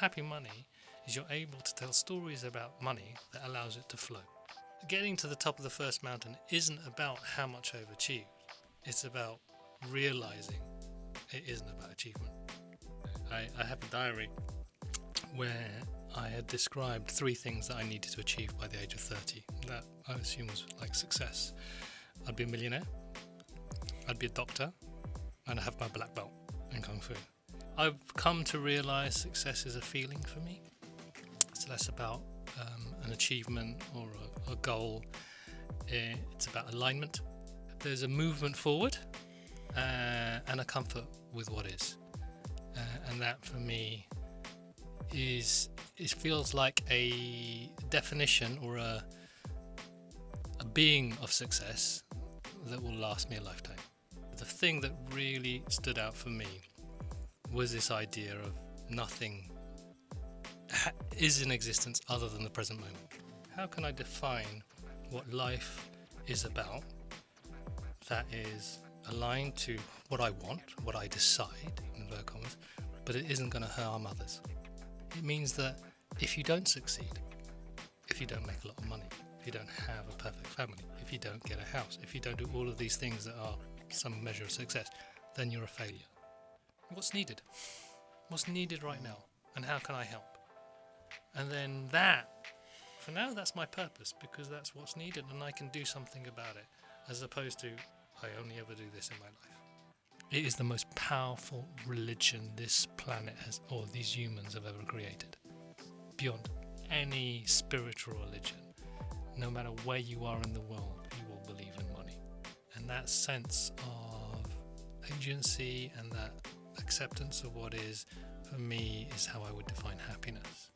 happy money is you're able to tell stories about money that allows it to flow. Getting to the top of the first mountain isn't about how much I've achieved. It's about realizing it isn't about achievement. I have a diary where I had described 3 things that I needed to achieve by the age of 30. That I assume was like success. I'd be a millionaire, I'd be a doctor, and I'd have my black belt in Kung Fu. I've come to realise success is a feeling for me. It's less about an achievement or a goal. It's about alignment. There's a movement forward and a comfort with what is. And that for me it feels like a definition or a being of success that will last me a lifetime. The thing that really stood out for me was this idea of nothing is in existence other than the present moment. How can I define what life is about that is aligned to what I want, what I decide, in inverted commas, but it isn't going to harm others? It means that if you don't succeed, if you don't make a lot of money, if you don't have a perfect family, if you don't get a house, if you don't do all of these things that are some measure of success, then you're a failure. What's needed? What's needed right now? And how can I help? And then that, for now, that's my purpose, because that's what's needed and I can do something about it, as opposed to, I only ever do this in my life. It is the most powerful religion this planet has, or these humans have ever created. Beyond any spiritual religion, no matter where you are in the world, you will believe in money. And that sense of agency and that acceptance of what is, for me, is how I would define happiness.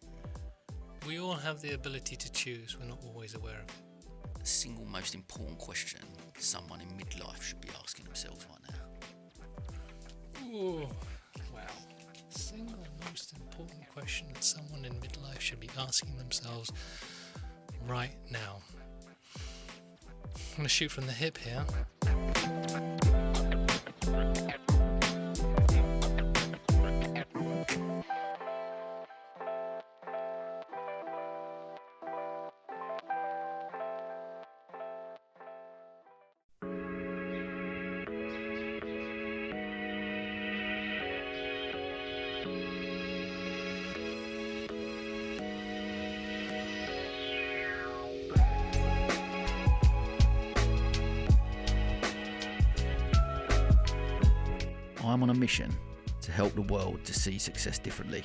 We all have the ability to choose, we're not always aware of it. The single most important question someone in midlife should be asking themselves right now. Ooh, wow. The single most important question that someone in midlife should be asking themselves right now. I'm going to shoot from the hip here. I'm on a mission to help the world to see success differently.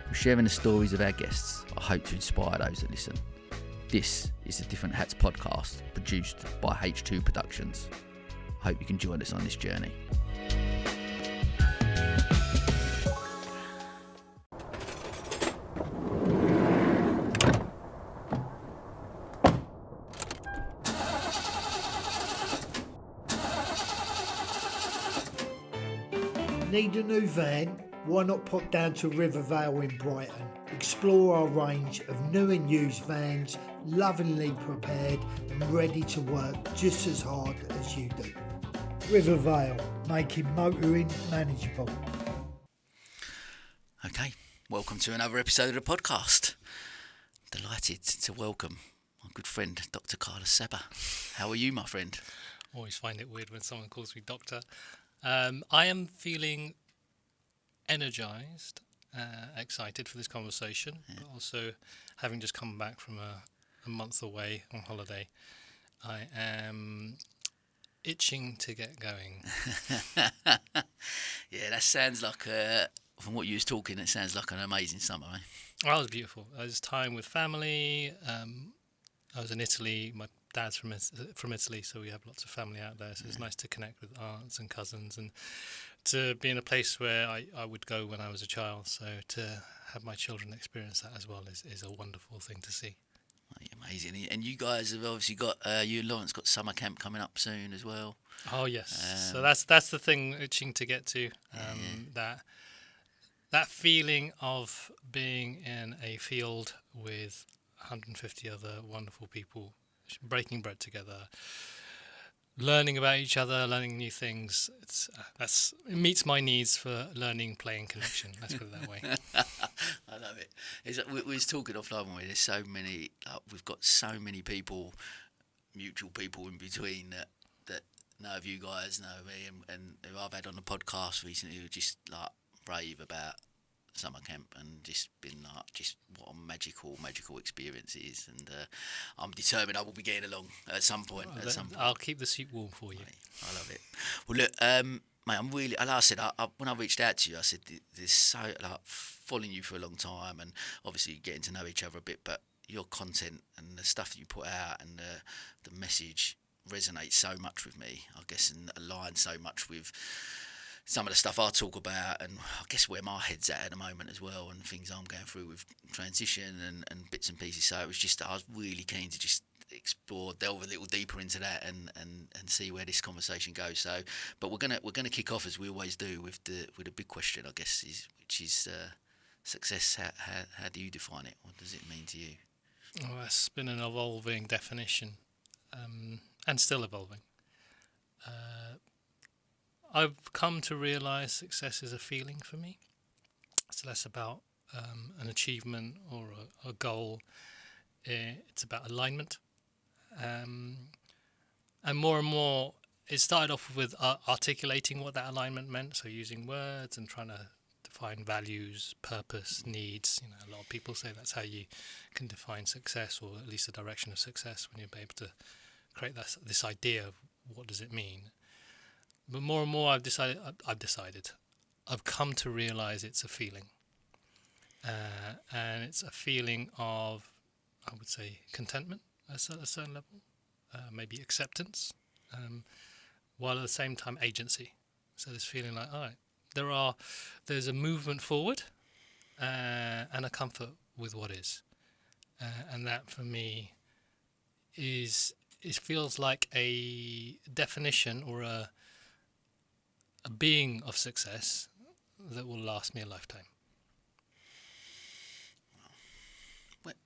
We're sharing the stories of our guests. I hope to inspire those that listen. This is the Different Hats podcast, produced by H2 Productions. I hope you can join us on this journey. Need a new van? Why not pop down to Rivervale in Brighton? Explore our range of new and used vans, lovingly prepared and ready to work just as hard as you do. Rivervale, making motoring manageable. Okay, welcome to another episode of the podcast. Delighted to welcome my good friend, Dr. Carlos Saba. How are you, my friend? Always find it weird when someone calls me doctor. I am feeling energized, excited for this conversation, but also having just come back from a month away on holiday, I am itching to get going. Yeah, that sounds like, from what you was talking, it sounds like an amazing summer, eh? Well, it was beautiful. It was time with family. I was in Italy. My dad's from Italy, so we have lots of family out there. So it's nice to connect with aunts and cousins and to be in a place where I would go when I was a child. So to have my children experience that as well is a wonderful thing to see. Amazing. And you guys have obviously got, you and Lawrence got summer camp coming up soon as well. Oh, yes. So that's the thing itching to get to, that feeling of being in a field with 150 other wonderful people, breaking bread together, learning about each other, learning new things. It meets my needs for learning, play, and connection. Let's put it that way. I love it. We was talking offline, weren't we? There's so many. We've got so many people, mutual people in between that know of you guys, know of me, and who I've had on the podcast recently who just like rave about summer camp and just been like, just what a magical experience it is. And I'm determined I will be getting along at some point. I'll keep the seat warm for you. Mate, I love it. Well, look, mate, I'm really, like I said, when I reached out to you, I said, there's so, like, following you for a long time and obviously getting to know each other a bit, but your content and the stuff that you put out and the message resonates so much with me, I guess, and aligns so much with some of the stuff I talk about and I guess where my head's at the moment as well and things I'm going through with transition and bits and pieces. So it was just, I was really keen to just explore, delve a little deeper into that and see where this conversation goes. So, but we're gonna kick off as we always do with the big question, I guess, which is success. How do you define it? What does it mean to you? Well, it's been an evolving definition, and still evolving. I've come to realise success is a feeling for me. It's less about an achievement or a goal. It's about alignment. And more, it started off with articulating what that alignment meant, so using words and trying to define values, purpose, needs. You know, a lot of people say that's how you can define success, or at least the direction of success, when you're able to create this idea of what does it mean. But more and more I've come to realise it's a feeling. And it's a feeling of, I would say, contentment at a certain level, maybe acceptance, while at the same time agency. So this feeling like, all right, there's a movement forward and a comfort with what is. And that for me it feels like a definition or a being of success that will last me a lifetime. What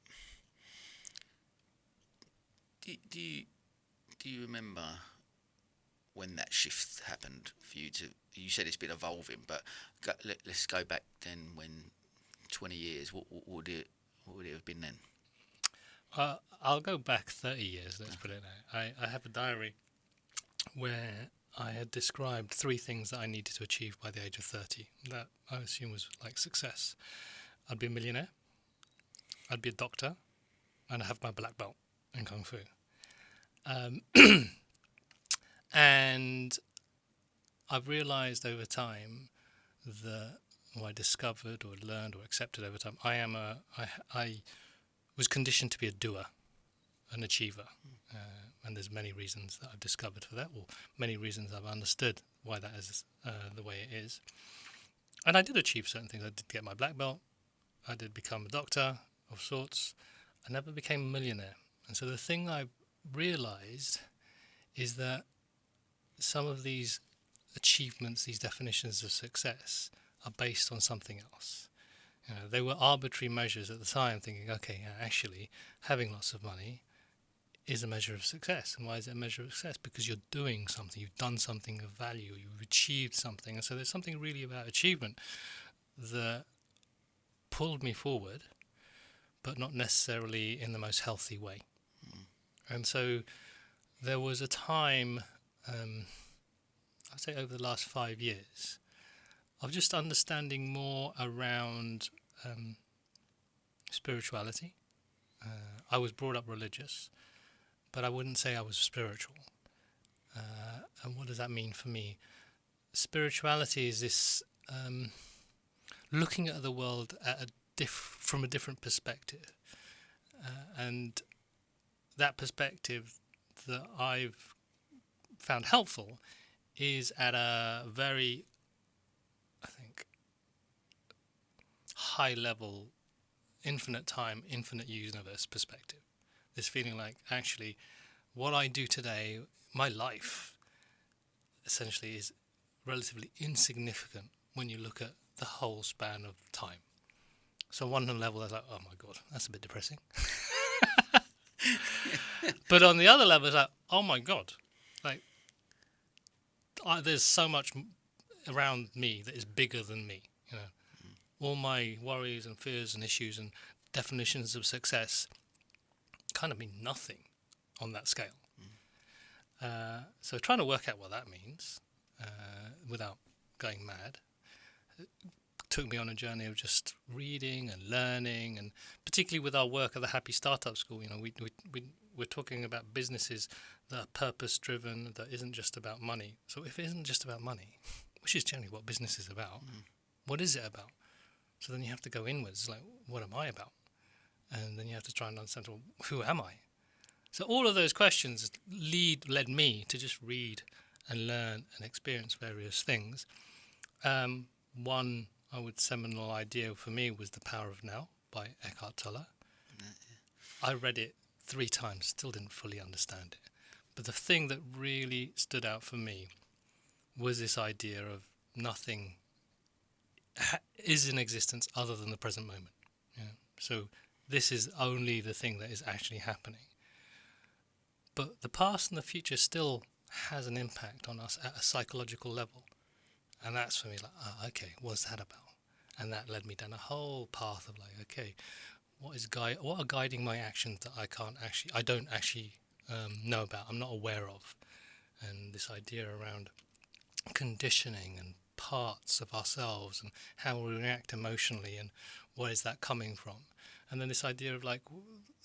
do you remember when that shift happened for you? You said it's been evolving, but let's go back then. When 20 years, what would it have been then? I'll go back 30 years. Let's put it that way. I have a diary where I had described 3 things that I needed to achieve by the age of 30. That I assume was like success. I'd be a millionaire, I'd be a doctor, and I'd have my black belt in Kung Fu. And I've realised over time that, or I discovered or learned or accepted over time, I was conditioned to be a doer, an achiever. And there's many reasons that I've discovered for that, or many reasons I've understood why that is the way it is. And I did achieve certain things. I did get my black belt. I did become a doctor of sorts. I never became a millionaire. And so the thing I realised is that some of these achievements, these definitions of success, are based on something else. You know, they were arbitrary measures at the time, thinking, okay, yeah, actually, having lots of money is a measure of success. And why is it a measure of success? Because you're doing something, you've done something of value, you've achieved something. And so there's something really about achievement that pulled me forward, but not necessarily in the most healthy way. And so there was a time, I'd say over the last 5 years, of just understanding more around spirituality. I was brought up religious, but I wouldn't say I was spiritual. And what does that mean for me? Spirituality is this looking at the world from a different perspective. And that perspective that I've found helpful is at a very, I think, high level, infinite time, infinite universe perspective. This feeling like, actually, what I do today, my life, essentially is relatively insignificant when you look at the whole span of time. So on one level, I was like, oh my God, that's a bit depressing. But on the other level, it's like, oh my God, like, there's so much around me that is bigger than me. You know, all my worries and fears and issues and definitions of success kind of mean nothing on that scale. So trying to work out what that means without going mad took me on a journey of just reading and learning, and particularly with our work at the Happy Startup School, we're talking about businesses that are purpose-driven, that isn't just about money. So if it isn't just about money, which is generally what business is about, what is it about? So then you have to go inwards, like, what am I about? And then you have to try and understand, well, who am I? So all of those questions led me to just read and learn and experience various things. One, I would seminal idea for me was The Power of Now by Eckhart Tolle. I read it 3 times, still didn't fully understand it. But the thing that really stood out for me was this idea of nothing is in existence other than the present moment. So this is only the thing that is actually happening. But the past and the future still has an impact on us at a psychological level. And that's for me like, okay, what's that about? And that led me down a whole path of like, okay, what are guiding my actions that I don't actually know about, I'm not aware of. And this idea around conditioning and parts of ourselves and how we react emotionally and where is that coming from. And then this idea of like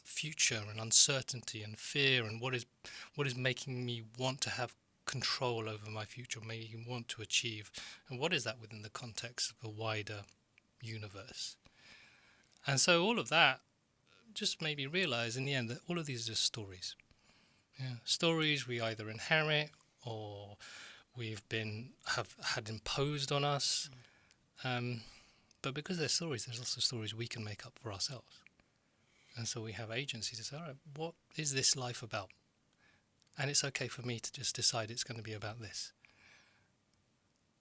future and uncertainty and fear and what is making me want to have control over my future, making me want to achieve, and what is that within the context of a wider universe. And so all of that just made me realize in the end that all of these are just stories. Stories we either inherit or have had imposed on us. But because they're stories, there's also stories we can make up for ourselves. And so we have agency to say, all right, what is this life about? And it's okay for me to just decide it's going to be about this.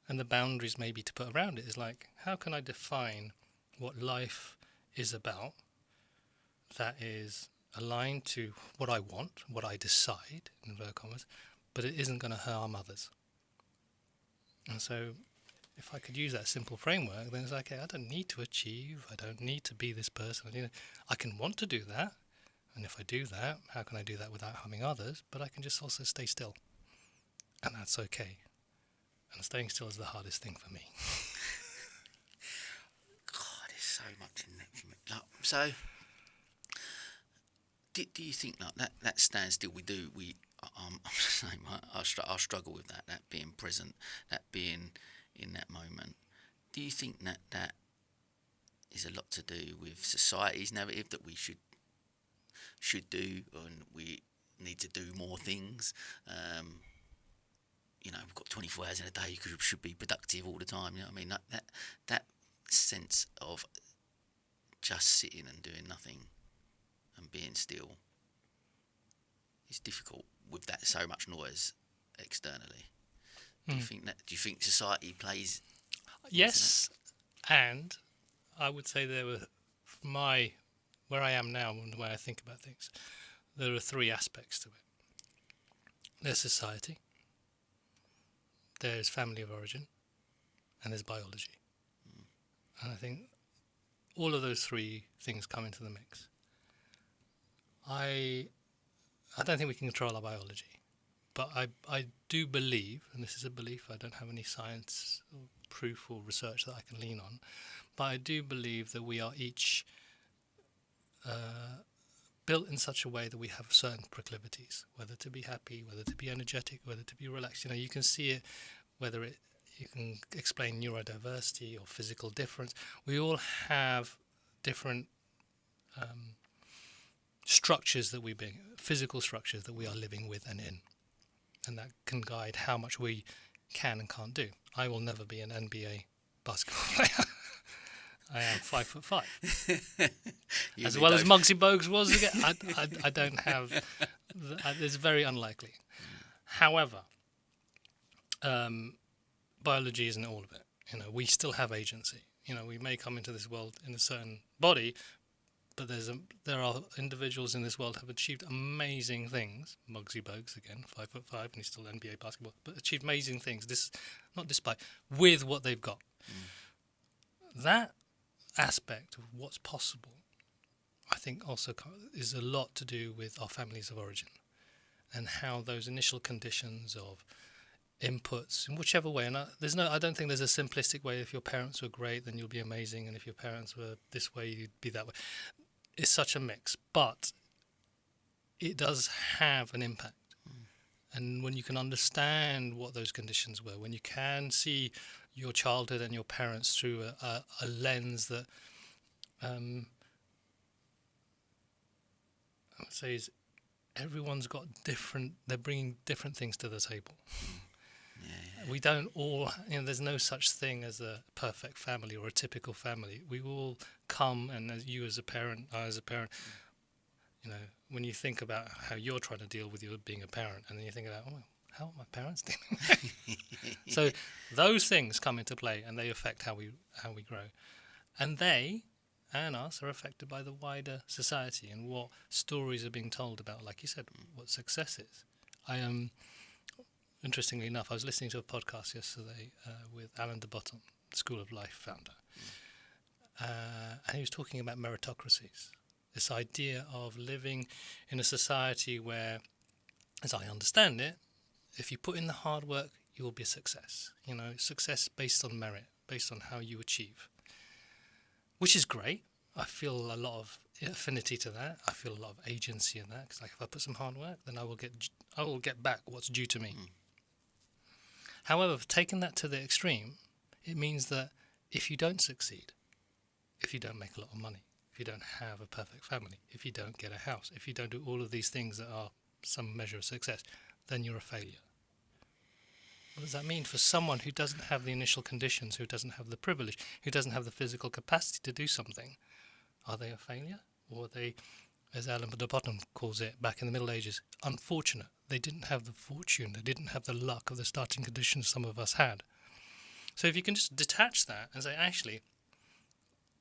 And the boundaries maybe to put around it is like, how can I define what life is about that is aligned to what I want, what I decide, in inverted commas, but it isn't going to harm others. And so if I could use that simple framework, then it's like, okay, I don't need to achieve, I don't need to be this person. I can want to do that, and if I do that, how can I do that without harming others? But I can just also stay still, and that's okay. And staying still is the hardest thing for me. God, there's so much in that for me. Like, so, do you think like that standstill we do? I'm the same. I struggle with that being present, that being in that moment. Do you think that is a lot to do with society's narrative that we should do, and we need to do more things? We've got 24 hours in a day. You should be productive all the time. You know what I mean? That sense of just sitting and doing nothing and being still is difficult with that so much noise externally. Do you think society plays? Yes, and I would say where I am now and the way I think about things, there are 3 aspects to it. There's society, there's family of origin, and there's biology. And I think all of those 3 things come into the mix. I don't think we can control our biology, but I do believe, and this is a belief, I don't have any science or proof or research that I can lean on, but I do believe that we are each built in such a way that we have certain proclivities, whether to be happy, whether to be energetic, whether to be relaxed. You can see it, you can explain neurodiversity or physical difference. We all have different structures physical structures that we are living with and in. And that can guide how much we can and can't do. I will never be an NBA basketball player. I am 5'5". As well as Muggsy Bogues was again, I don't have. It's very unlikely. However, biology isn't all of it. We still have agency. We may come into this world in a certain body, but there are individuals in this world who have achieved amazing things. Muggsy Bogues again, 5'5", and he's still NBA basketball, but achieved amazing things. With what they've got. That aspect of what's possible, I think also is a lot to do with our families of origin and how those initial conditions of inputs in whichever way, and I don't think there's a simplistic way. If your parents were great, then you'll be amazing, and if your parents were this way, you'd be that way. It's such a mix, but it does have an impact. And when you can understand what those conditions were, when you can see your childhood and your parents through a lens that I would say is everyone's got they're bringing different things to the table. Yeah. We don't all, there's no such thing as a perfect family or a typical family. We all come, and as you as a parent, I as a parent, when you think about how you're trying to deal with your being a parent, and then you think about, how are my parents dealing? So those things come into play, and they affect how we grow, and they and us are affected by the wider society and what stories are being told about, like you said, what success is. Interestingly enough, I was listening to a podcast yesterday with Alan de Botton, the School of Life founder, and he was talking about meritocracies, this idea of living in a society where, as I understand it, if you put in the hard work, you will be a success. Success based on merit, based on how you achieve, which is great. I feel a lot of affinity to that. I feel a lot of agency in that, because if I put some hard work, then I will get back what's due to me. However, taking that to the extreme, it means that if you don't succeed, if you don't make a lot of money, if you don't have a perfect family, if you don't get a house, if you don't do all of these things that are some measure of success, then you're a failure. What does that mean for someone who doesn't have the initial conditions, who doesn't have the privilege, who doesn't have the physical capacity to do something? Are they a failure? Or are they, as Alan de Botton calls it, back in the Middle Ages, unfortunate? They didn't have the fortune, they didn't have the luck of the starting conditions some of us had. So if you can just detach that and say, actually,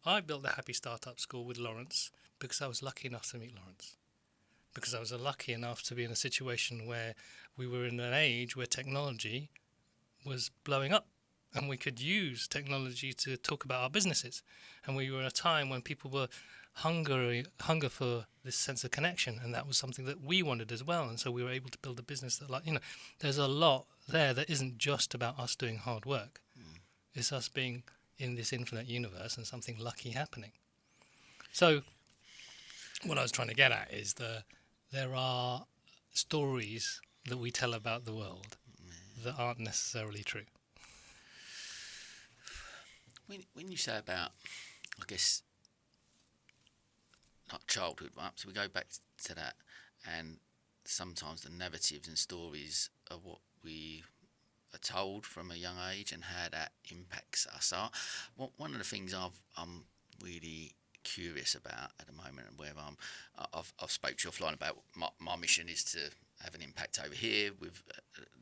I built the Happy Startup School with Lawrence because I was lucky enough to meet Lawrence. Because I was lucky enough to be in a situation where we were in an age where technology was blowing up, and we could use technology to talk about our businesses. And we were in a time when people were hunger for this sense of connection, and that was something that we wanted as well. And so we were able to build a business that, there's a lot there that isn't just about us doing hard work. It's us being in this infinite universe and something lucky happening. So what I was trying to get at is there are stories that we tell about the world that aren't necessarily true. When you say about, I guess, not childhood, right? So we go back to that, and sometimes the narratives and stories of what we are told from a young age and how that impacts us. One of the things I'm really curious about at the moment, and where I've spoke to you offline about my mission is to have an impact over here with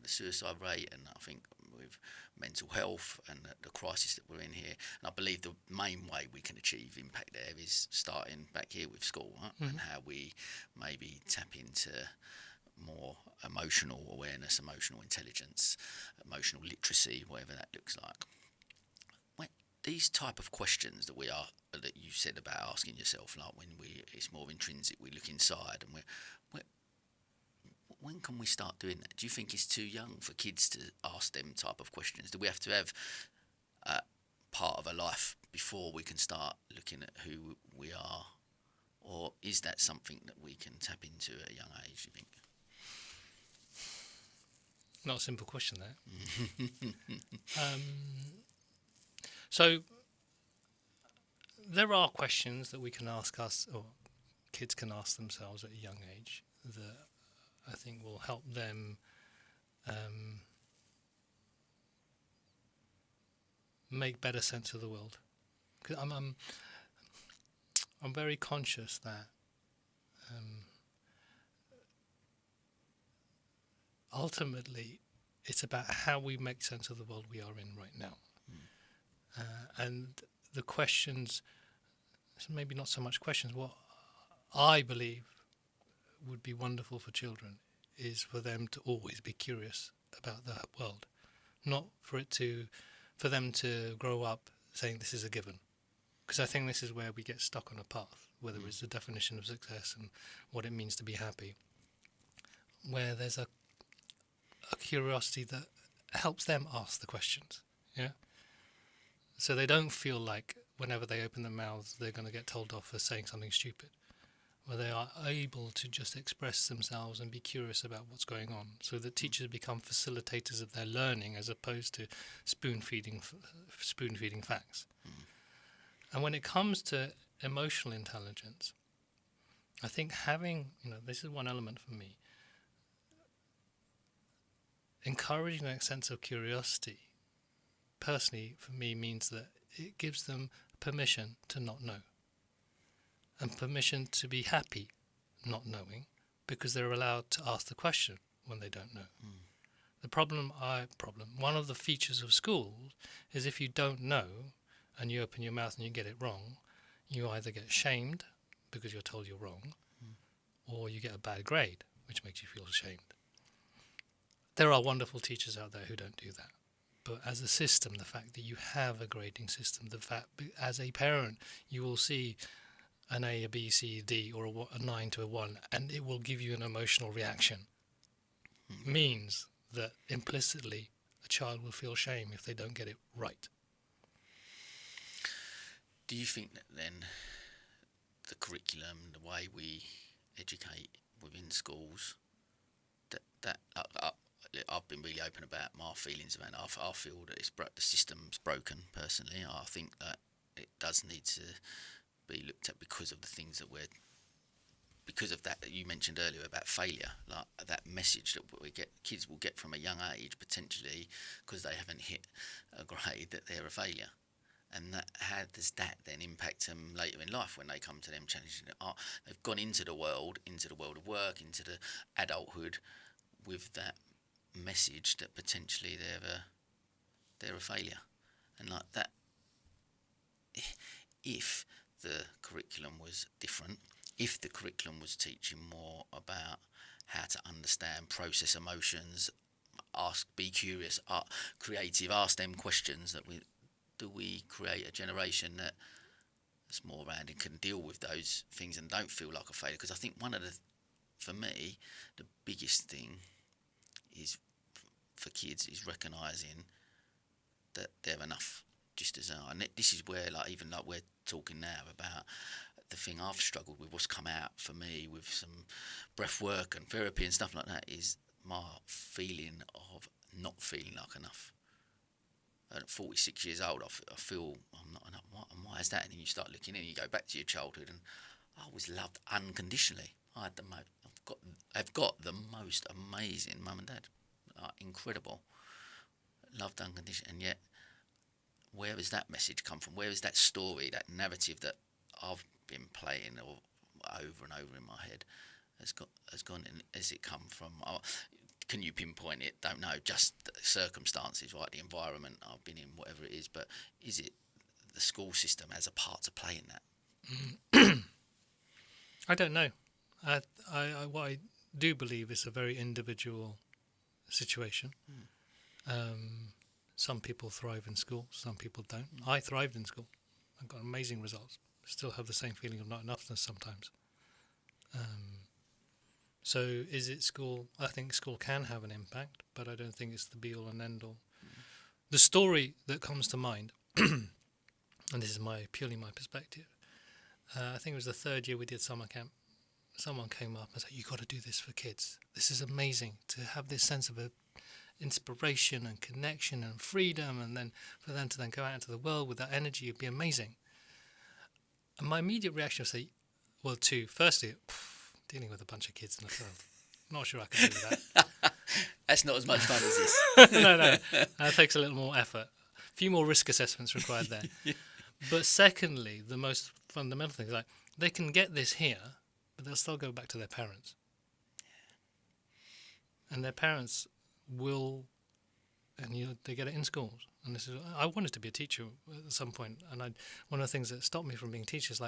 the suicide rate, and I think with mental health and the crisis that we're in here. And I believe the main way we can achieve impact there is starting back here with school, right? And how we maybe tap into more emotional awareness, emotional intelligence, emotional literacy, whatever that looks like. These type of questions that you said about asking yourself, like it's more intrinsic, we look inside, and when can we start doing that? Do you think it's too young for kids to ask them type of questions? Do we have to have part of a life before we can start looking at who we are? Or is that something that we can tap into at a young age, do you think? Not a simple question there. So there are questions that we can ask us, or kids can ask themselves at a young age, that I think will help them make better sense of the world. 'Cause I'm very conscious that ultimately it's about how we make sense of the world we are in right now. And the questions, maybe not so much questions, what I believe would be wonderful for children is for them to always be curious about the world, not for them to grow up saying this is a given. because I think this is where we get stuck on a path, whether it's the definition of success and what it means to be happy, where there's a curiosity that helps them ask the questions, yeah? So they don't feel like whenever they open their mouths they're going to get told off for saying something stupid, where they are able to just express themselves and be curious about what's going on, so that teachers become facilitators of their learning as opposed to spoon-feeding facts. And when it comes to emotional intelligence, I think having, this is one element for me, encouraging that sense of curiosity, personally, for me, means that it gives them permission to not know, and permission to be happy not knowing, because they're allowed to ask the question when they don't know. One of the features of schools is if you don't know and you open your mouth and you get it wrong, you either get shamed because you're told you're wrong, or you get a bad grade, which makes you feel ashamed. There are wonderful teachers out there who don't do that. But as a system, the fact that you have a grading system, the fact as a parent you will see an A, a B, C, D, or a 9 to a 1, and it will give you an emotional reaction, means that implicitly a child will feel shame if they don't get it right. Do you think that then the curriculum, the way we educate within schools, that I've been really open about my feelings about it. I feel that the system's broken, personally. I think that it does need to be looked at because of the things because of that you mentioned earlier about failure, like that message that kids will get from a young age, potentially, because they haven't hit a grade, that they're a failure. And how does that then impact them later in life when they come to them challenges? They've gone into the world of work, into the adulthood, with that message that potentially they're a failure. And like that, if the curriculum was different, if the curriculum was teaching more about how to understand, process emotions, be curious, creative, ask them questions, do we create a generation that's more around and can deal with those things and don't feel like a failure? Because I think for me, the biggest thing is for kids is recognising that they're enough just as they are. And this is where, even we're talking now about the thing I've struggled with, what's come out for me with some breath work and therapy and stuff like that, is my feeling of not feeling like enough. At 46 years old, I feel I'm not enough. Why is that? And then you start looking and you go back to your childhood, and I was loved unconditionally. I've got the most amazing mum and dad, incredible, loved unconditionally. And yet, where has that message come from? Where is that story, that narrative that I've been playing over and over in my head has gone? And has it come from? Can you pinpoint it? Don't know. Just the circumstances, right? The environment I've been in, whatever it is. But is it the school system has a part to play in that? I don't know. What I do believe is a very individual situation. Some people thrive in school, some people don't. I thrived in school. I got amazing results. Still have the same feeling of not enoughness sometimes. So is it school? I think school can have an impact, but I don't think it's the be-all and end-all. The story that comes to mind, and this is purely my perspective, I think it was the third year we did summer camp. Someone came up and said, "You've got to do this for kids. This is amazing to have this sense of inspiration and connection and freedom, and then for them to then go out into the world with that energy, it'd be amazing." And my immediate reaction was say, well, firstly, dealing with a bunch of kids in the field, not sure I can do that. That's not as much fun as this. No, that takes a little more effort. A few more risk assessments required there. But secondly, the most fundamental thing is they can get this here, but they'll still go back to their parents. And their parents will, and they get it in schools. And this is, I wanted to be a teacher at some point, and one of the things that stopped me from being a teacher is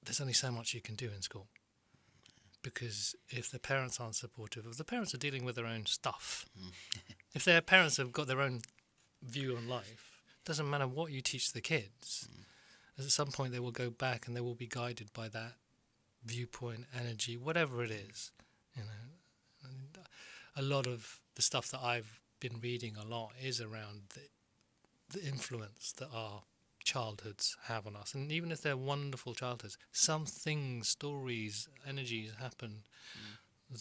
there's only so much you can do in school. Because if the parents aren't supportive, if the parents are dealing with their own stuff, if their parents have got their own view on life, doesn't matter what you teach the kids. At some point they will go back and they will be guided by that viewpoint, energy, whatever it is. You know, and a lot of the stuff that I've been reading a lot is around the influence that our childhoods have on us. And even if they're wonderful childhoods, some things, stories, energies happen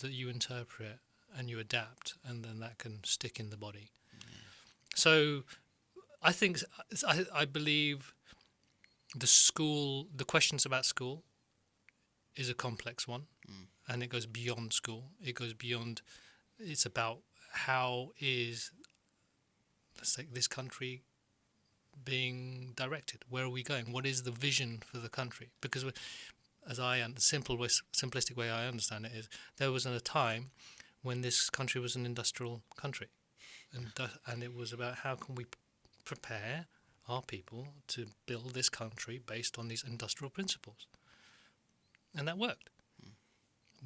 that you interpret and you adapt, and then that can stick in the body. So I think, I believe the questions about school is a complex one, and it goes beyond school. It goes beyond, it's about how is, let's say, this country being directed? Where are we going? What is the vision for the country? Because as simplistic way I understand it is, there was a time when this country was an industrial country, and it was about how can we prepare our people to build this country based on these industrial principles, and that worked.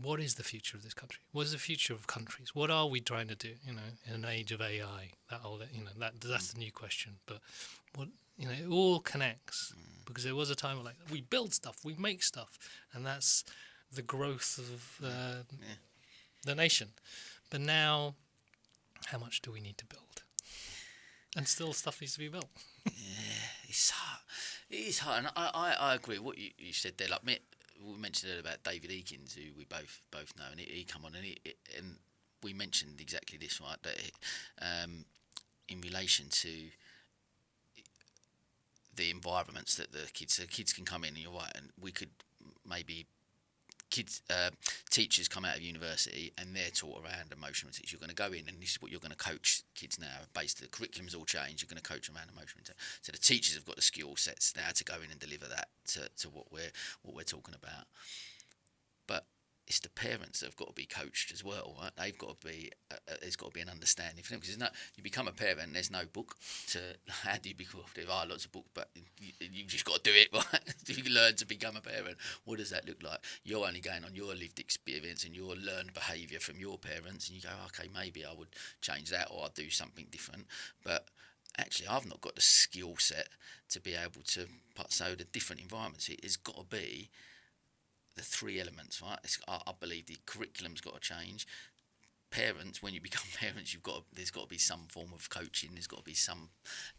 What is the future of this country? What is the future of countries? What are we trying to do? You know, in an age of AI, that's the new question. But what, you know, it all connects, because there was a time like we build stuff, we make stuff, and that's the growth of the nation. But now, how much do we need to build? And still, stuff needs to be built. It's hard. It is hard, and I agree with what you said there. Like we mentioned earlier about David Eakins, who we both know, and he come on, and we mentioned exactly this, right? That in relation to the environments that the kids can come in, and you're right, and we could maybe teachers come out of university and they're taught around emotional intelligence. You're going to go in and this is what you're going to coach kids now. Based, the curriculum's all changed. You're going to coach them around emotional intelligence. So the teachers have got the skill sets now to go in and deliver that to what we're talking about. But it's the parents that have got to be coached as well, right? They've got to be. There's got to be an understanding for them, because you become a parent. There's no book to how do you become. There are lots of books, but you just got to do it, right? You learn to become a parent. What does that look like? You're only going on your lived experience and your learned behaviour from your parents, and you go, okay, maybe I would change that, or I'd do something different. But actually, I've not got the skill set to be able to. So the different environments, it has got to be the three elements, right? I believe the curriculum's got to change. Parents, when you become parents, there's got to be some form of coaching. There's got to be some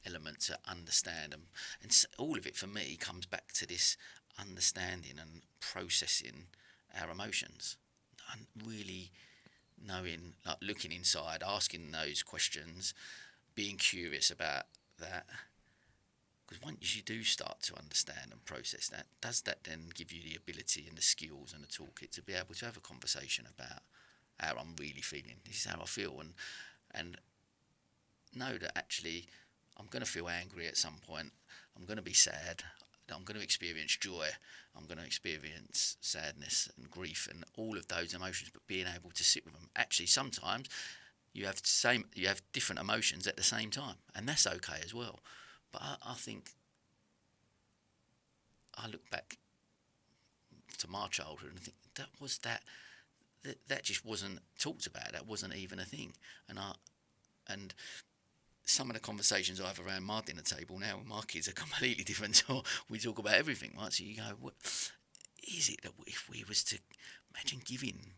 element to understand them, and all of it for me comes back to this understanding and processing our emotions, and really knowing, like looking inside, asking those questions, being curious about that. Because once you do start to understand and process that, does that then give you the ability and the skills and the toolkit to be able to have a conversation about how I'm really feeling? This is how I feel, and know that actually I'm going to feel angry at some point. I'm going to be sad. I'm going to experience joy. I'm going to experience sadness and grief and all of those emotions. But being able to sit with them. Actually, sometimes you have different emotions at the same time, and that's okay as well. But I think I look back to my childhood and think that just wasn't talked about. That wasn't even a thing. And some of the conversations I have around my dinner table now with my kids are completely different. So we talk about everything, right? So you go, what is it that if we was to imagine giving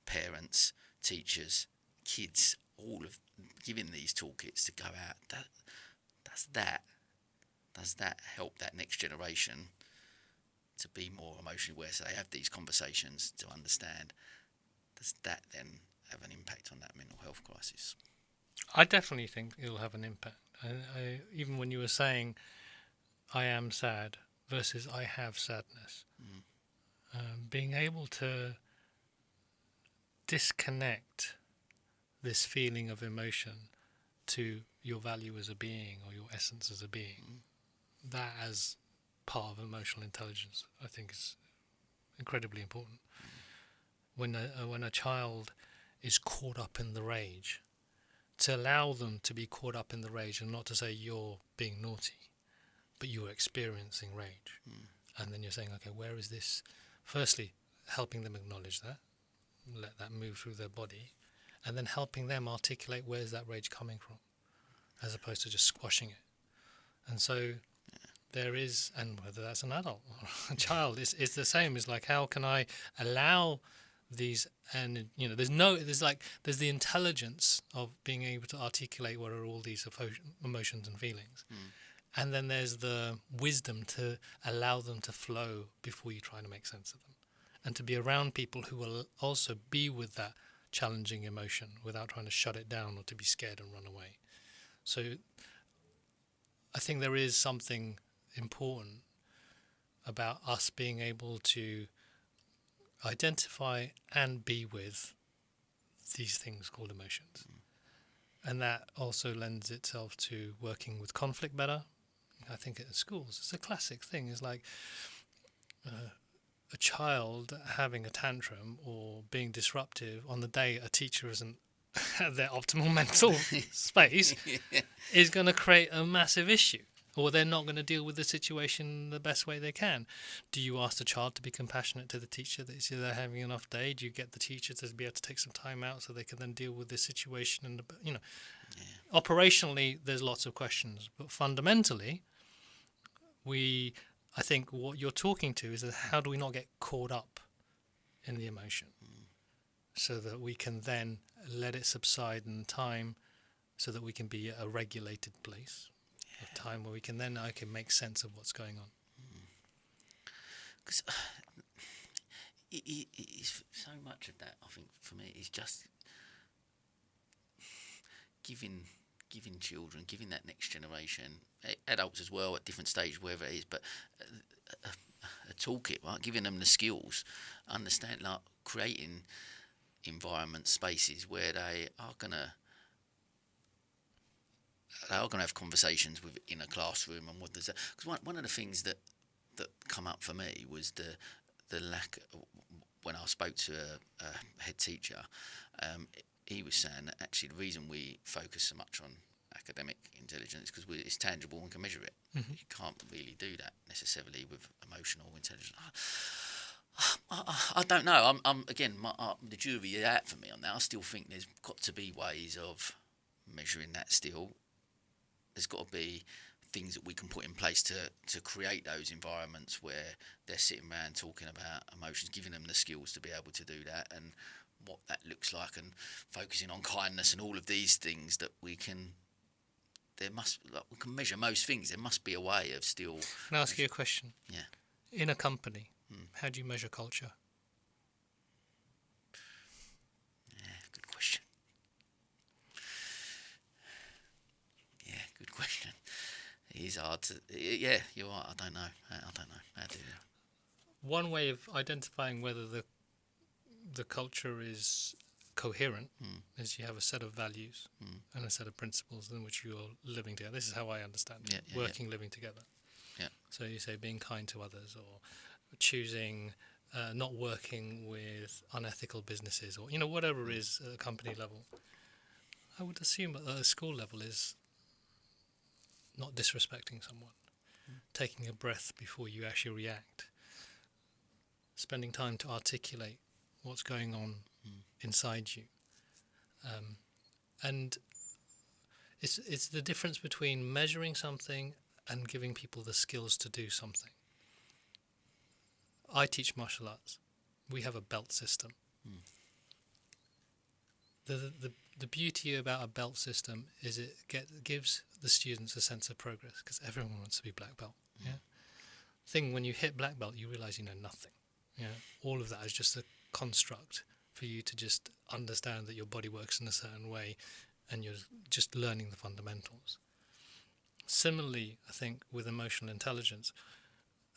parents, teachers, kids, giving these toolkits to go out, does that help that next generation to be more emotionally aware, so they have these conversations to understand? Does that then have an impact on that mental health crisis? I definitely think it'll have an impact. Even when you were saying I am sad versus I have sadness, being able to disconnect this feeling of emotion to your value as a being or your essence as a being, that as part of emotional intelligence, I think is incredibly important. When a child is caught up in the rage, to allow them to be caught up in the rage, and not to say you're being naughty, but you're experiencing rage. And then you're saying, okay, where is this? Firstly, helping them acknowledge that, let that move through their body, and then helping them articulate where's that rage coming from, as opposed to just squashing it. And so there is, and whether that's an adult or a child, it's the same. It's like, how can I allow these, and there's the intelligence of being able to articulate what are all these emotions and feelings. And then there's the wisdom to allow them to flow before you try to make sense of them, and to be around people who will also be with that challenging emotion without trying to shut it down or to be scared and run away. So I think there is something important about us being able to identify and be with these things called emotions. And that also lends itself to working with conflict better. I think in schools, it's a classic thing. It's like a child having a tantrum or being disruptive on the day a teacher isn't at their optimal mental space is going to create a massive issue, or they're not going to deal with the situation the best way they can. Do you ask the child to be compassionate to the teacher that they're having an off day? Do you get the teacher to be able to take some time out so they can then deal with this situation? And operationally, there's lots of questions, but fundamentally, I think what you're talking to is that how do we not get caught up in the emotion, so that we can then let it subside in time, so that we can be a regulated place of time where we can then make sense of what's going on. Because it's so much of that, I think, for me, is just giving children, giving that next generation, adults as well, at different stages, wherever it is, but a toolkit, right? Giving them the skills, understand, like creating environments, spaces where they are gonna have conversations in a classroom. And what does that? Because one of the things that come up for me was the lack. When I spoke to a head teacher, he was saying that actually the reason we focus so much on academic intelligence is because it's tangible and can measure it. Mm-hmm. You can't really do that necessarily with emotional intelligence. I don't know. I'm again, the jury is out for me on that. I still think there's got to be ways of measuring that still. There's got to be things that we can put in place to create those environments where they're sitting around talking about emotions, giving them the skills to be able to do that, and what that looks like, and focusing on kindness and all of these things that we can. We can measure most things. There must be a way of still. Can I ask you a question? Yeah. In a company, how do you measure culture? Yeah, good question. Yeah, good question. It is hard to. Yeah, you're right. I don't know. How do you? One way of identifying whether the culture is coherent is you have a set of values and a set of principles in which you're living together. This is how I understand it. Living together. Yeah. So you say being kind to others, or choosing not working with unethical businesses, or whatever it is at a company level. I would assume at a school level is not disrespecting someone, taking a breath before you actually react, spending time to articulate what's going on inside you, and it's the difference between measuring something and giving people the skills to do something. I teach martial arts. We have a belt system. The beauty about a belt system is it gives the students a sense of progress, because everyone wants to be black belt. When you hit black belt, you realise you know nothing. All of that is just a construct for you to just understand that your body works in a certain way, and you're just learning the fundamentals. Similarly, I think with emotional intelligence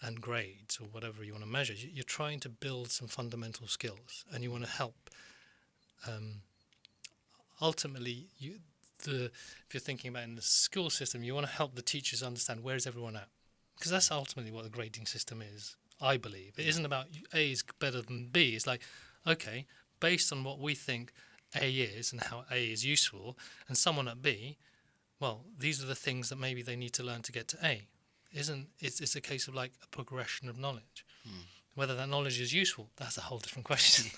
and grades, or whatever you want to measure, you're trying to build some fundamental skills, and you want to help. Ultimately, if you're thinking about in the school system, you want to help the teachers understand where is everyone at, because that's ultimately what the grading system is. I believe it isn't about A is better than B. It's like, okay, based on what we think A is and how A is useful, and someone at B, well, these are the things that maybe they need to learn to get to A. It's a case of like a progression of knowledge. Whether that knowledge is useful, that's a whole different question.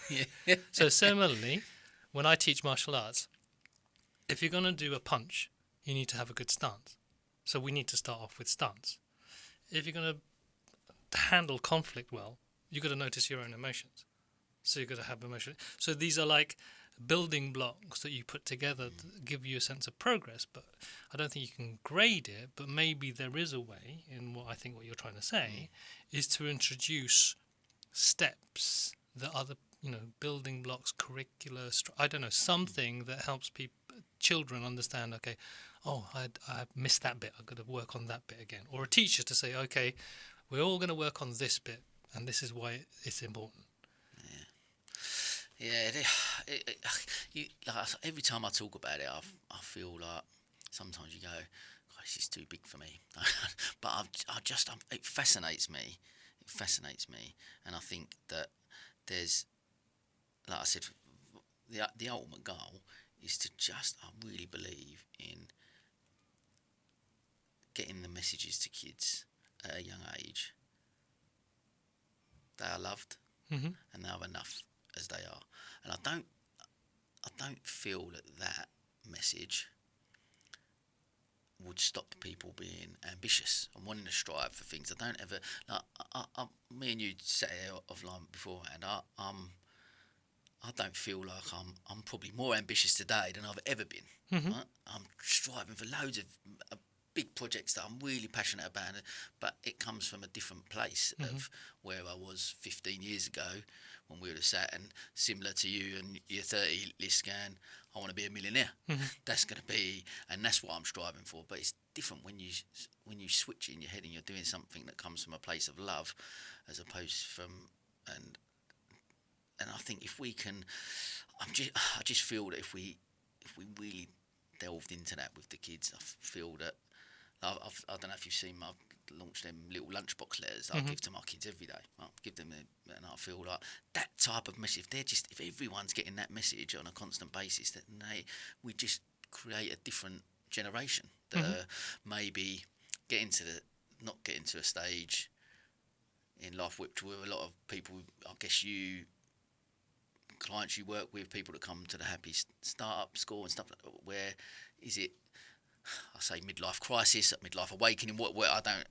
So similarly, when I teach martial arts, if you're going to do a punch, you need to have a good stance. So we need to start off with stance. If you're going to handle conflict well, you've got to notice your own emotions. So you've got to have emotion. So these are like building blocks that you put together to give you a sense of progress. But I don't think you can grade it. But maybe there is a way, in what I think what you're trying to say, is to introduce steps that are the, building blocks, curricular, I don't know, something that helps children understand, okay, I missed that bit, I've got to work on that bit again. Or a teacher to say, okay, we're all going to work on this bit, and this is why it's important. Yeah, every time I talk about it, I feel like sometimes you go, this is too big for me. But it fascinates me. It fascinates me, and I think that there's, like I said, the ultimate goal is to I really believe in getting the messages to kids at a young age. They are loved, and they have enough as they are. And I don't feel that message would stop people being ambitious and wanting to strive for things. I don't ever, me and you sat here offline beforehand. I don't feel like I'm probably more ambitious today than I've ever been. Right? I'm striving for loads of big projects that I'm really passionate about, but it comes from a different place of where I was 15 years ago when we would have sat, and similar to you and your 30 list going, I want to be a millionaire. That's going to be, and that's what I'm striving for. But it's different when you switch in your head and you're doing something that comes from a place of love, as opposed from and I think if we can, I just feel that if we really delved into that with the kids, I feel that I don't know if you've seen, I've launched them little lunchbox letters that I give to my kids every day. I give them, and I feel like that type of message. If everyone's getting that message on a constant basis, then we just create a different generation that maybe not getting to a stage in life with a lot of people. I guess clients you work with, people that come to the Happy Startup School and stuff like that, where is it? I say midlife crisis, midlife awakening. What I don't,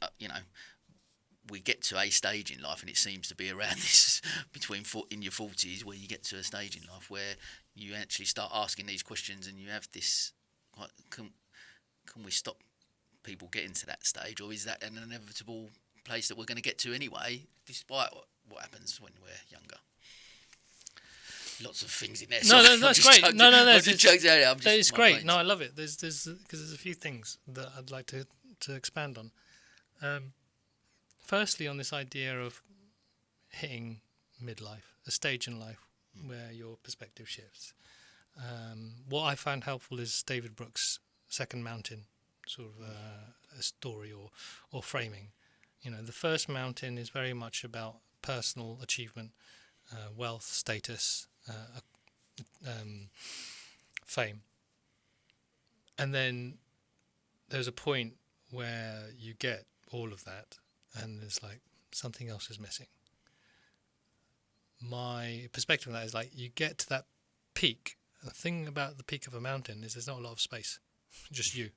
we get to a stage in life, and it seems to be around this between in your 40s, where you get to a stage in life where you actually start asking these questions, and you have this. Can we stop people getting to that stage, or is that an inevitable place that we're going to get to anyway, despite what happens when we're younger? Lots of things in there. No, that's great. No, it's great. Brains. No, I love it. There's a few things that I'd like to expand on. Firstly, on this idea of hitting midlife, a stage in life where your perspective shifts. What I found helpful is David Brooks' Second Mountain, sort of a story or framing. The first mountain is very much about personal achievement, wealth, status, fame, and then there's a point where you get all of that, and there's like something else is missing. My perspective on that is like you get to that peak. The thing about the peak of a mountain is there's not a lot of space, just you,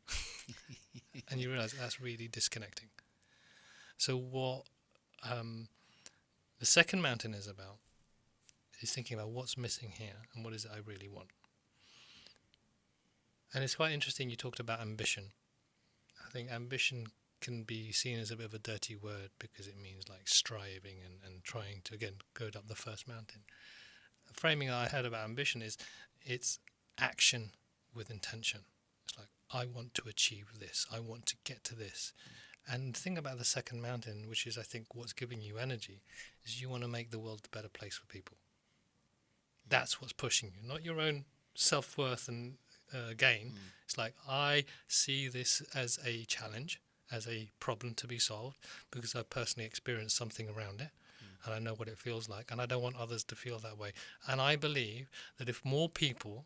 and you realise that's really disconnecting. So what the second mountain is about is thinking about what's missing here and what is it I really want. And it's quite interesting you talked about ambition. I think ambition can be seen as a bit of a dirty word because it means like striving and trying to, again, go up the first mountain. The framing I had about ambition is it's action with intention. It's like, I want to achieve this. I want to get to this. And the thing about the second mountain, which is I think what's giving you energy, is you want to make the world a better place for people. That's what's pushing you, not your own self-worth and gain. It's like, I see this as a challenge, as a problem to be solved, because I've personally experienced something around it, and I know what it feels like, and I don't want others to feel that way. And I believe that if more people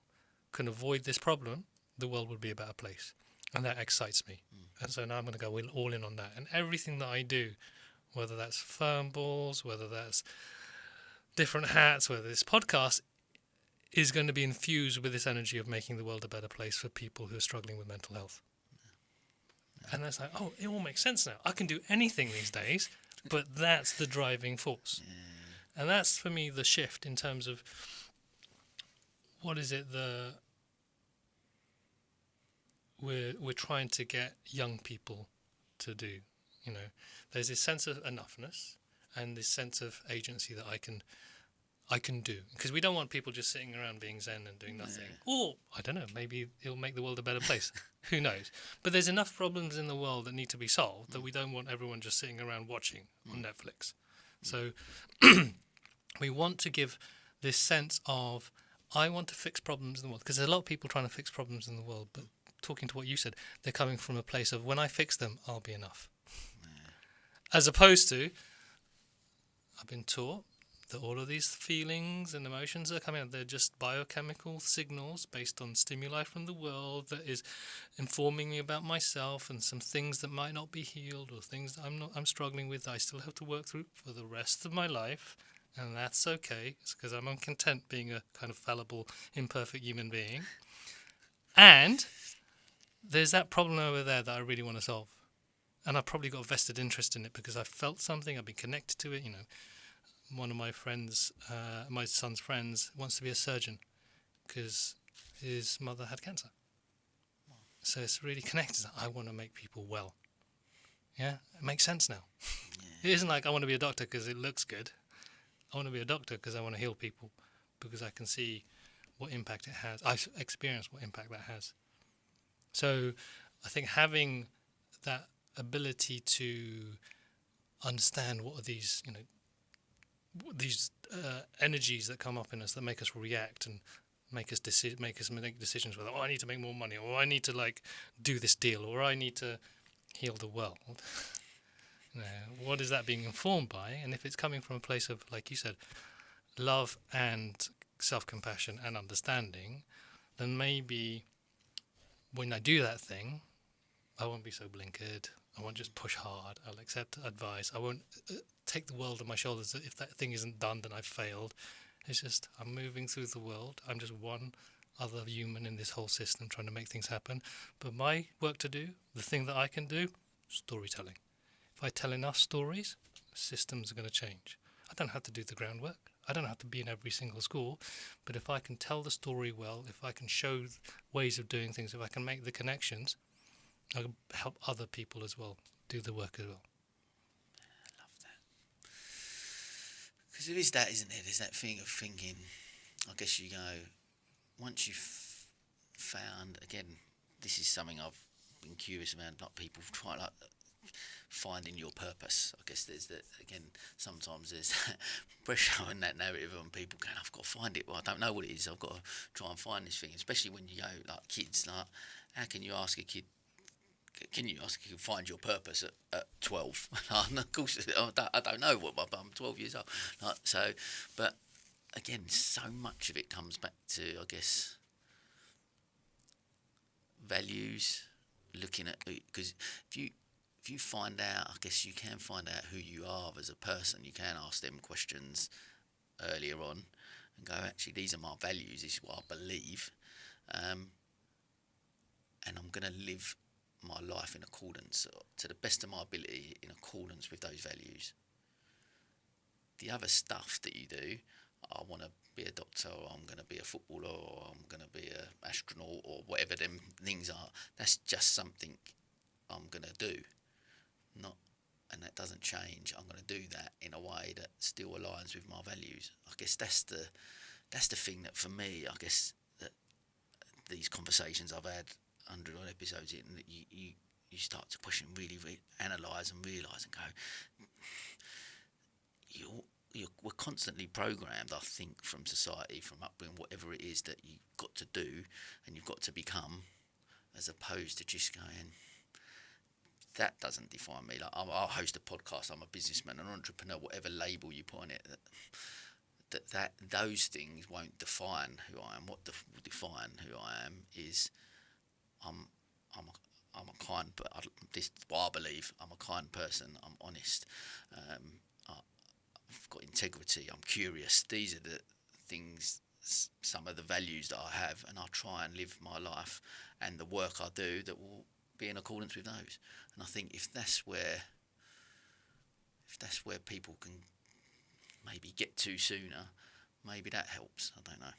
can avoid this problem, the world would be a better place. And that excites me. And so now I'm going to go all in on that. And everything that I do, whether that's firm balls, whether that's different hats, whether it's podcast, is going to be infused with this energy of making the world a better place for people who are struggling with mental health. And that's like, oh, it all makes sense now. I can do anything these days, but that's the driving force. And that's, for me, the shift in terms of what is it we're trying to get young people to do. You know, there's this sense of enoughness and this sense of agency that I can do, because we don't want people just sitting around being zen and doing nothing. Or I don't know, maybe it'll make the world a better place. Who knows? But there's enough problems in the world that need to be solved that we don't want everyone just sitting around watching on Netflix. So we want to give this sense of, I want to fix problems in the world, because there's a lot of people trying to fix problems in the world, but talking to what you said, they're coming from a place of, when I fix them, I'll be enough. As opposed to, I've been taught that all of these feelings and emotions that are coming out, they're just biochemical signals based on stimuli from the world that is informing me about myself and some things that might not be healed, or things that I'm struggling with that I still have to work through for the rest of my life. And that's okay. It's because I'm content being a kind of fallible, imperfect human being. And there's that problem over there that I really want to solve. And I've probably got a vested interest in it because I've felt something, I've been connected to it. You know, one of my friends, my son's friends, wants to be a surgeon because his mother had cancer. So it's really connected. I want to make people well. Yeah, it makes sense now. It isn't like I want to be a doctor because it looks good. I want to be a doctor because I want to heal people, because I can see what impact it has. I've experienced what impact that has. So I think having that ability to understand what are these, you know, these energies that come up in us that make us react and make us make decisions whether, I need to make more money, or I need to like do this deal, or I need to heal the world. You know, what is that being informed by? And if it's coming from a place of, like you said, love and self-compassion and understanding, then maybe when I do that thing, I won't be so blinkered. I won't just push hard. I'll accept advice. I won't take the world on my shoulders. If that thing isn't done, then I've failed. It's just, I'm moving through the world. I'm just one other human in this whole system trying to make things happen. But my work to do, the thing that I can do, storytelling. If I tell enough stories, systems are going to change. I don't have to do the groundwork. I don't have to be in every single school. But if I can tell the story well, if I can show ways of doing things, if I can make the connections, I can help other people as well do the work as well. I love that. Because there is that, isn't there? There's that thing of thinking, I guess you go, once you've found, again, this is something I've been curious about, like people try like finding your purpose. I guess there's that, again, sometimes there's pressure in that narrative on people going, I've got to find it. Well, I don't know what it is. I've got to try and find this thing, especially when you go, like kids, like, how can you ask a kid, can you find your purpose at 12? And of course, I don't know what I'm 12 years old. Like, so, but again, so much of it comes back to, I guess, values, looking at, because if you find out, I guess you can find out who you are as a person. You can ask them questions earlier on and go, actually, these are my values, this is what I believe, and I'm going to live my life in accordance, to the best of my ability, in accordance with those values. The other stuff that you do, I want to be a doctor, or I'm going to be a footballer, or I'm going to be an astronaut, or whatever them things are, that's just something I'm going to do. And that doesn't change. I'm going to do that in a way that still aligns with my values. I guess that's the thing that, for me, I guess that these conversations I've had 100 odd episodes in, that you start to question, really analyse and realise and go, we're constantly programmed, I think, from society, from upbringing, whatever it is that you've got to do and you've got to become, as opposed to just going, that doesn't define me. Like, I'll host a podcast, I'm a businessman, an entrepreneur, whatever label you put on it, that those things won't define who I am. What will define who I am is I'm a kind, but this is what I believe. I'm a kind person. I'm honest. I've got integrity. I'm curious. These are the things, some of the values that I have, and I try and live my life and the work I do that will be in accordance with those. And I think if that's where people can maybe get to sooner, maybe that helps. I don't know.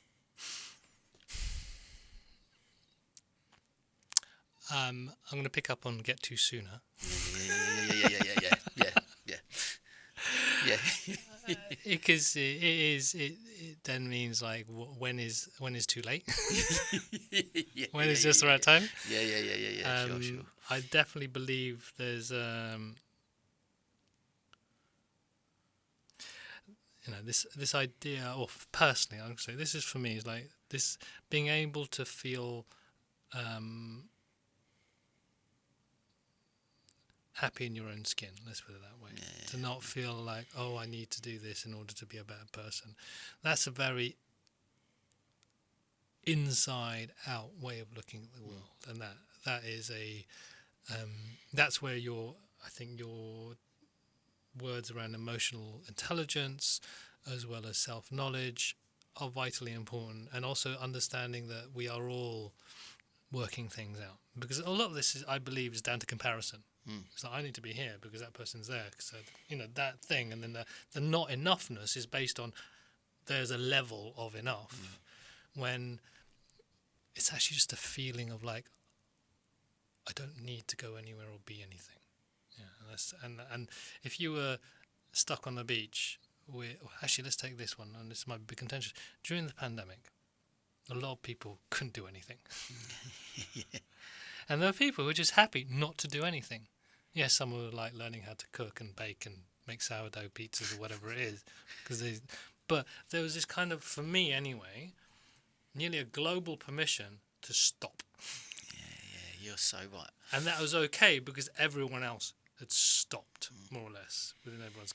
I'm going to pick up on get to sooner. Yeah. Because it then means like when is too late? When is just the right time? Yeah. Sure. I definitely believe there's this idea, or personally, I would say this is for me, is like this being able to feel happy in your own skin, let's put it that way. To not feel like, oh, I need to do this in order to be a better person. That's a very inside out way of looking at the world, and that is that's where I think your words around emotional intelligence as well as self-knowledge are vitally important, and also understanding that we are all working things out, because a lot of this I believe is down to comparison. So I need to be here because that person's there. So that thing, and then the not enoughness is based on there's a level of enough, when it's actually just a feeling of like I don't need to go anywhere or be anything. And if you were stuck on the beach, actually let's take this one, and this might be contentious. During the pandemic, a lot of people couldn't do anything. And there were people who were just happy not to do anything. Yes, some were like learning how to cook and bake and make sourdough pizzas or whatever it is. But there was this kind of, for me anyway, nearly a global permission to stop. Yeah, you're so right. And that was okay because everyone else had stopped, more or less, within everyone's...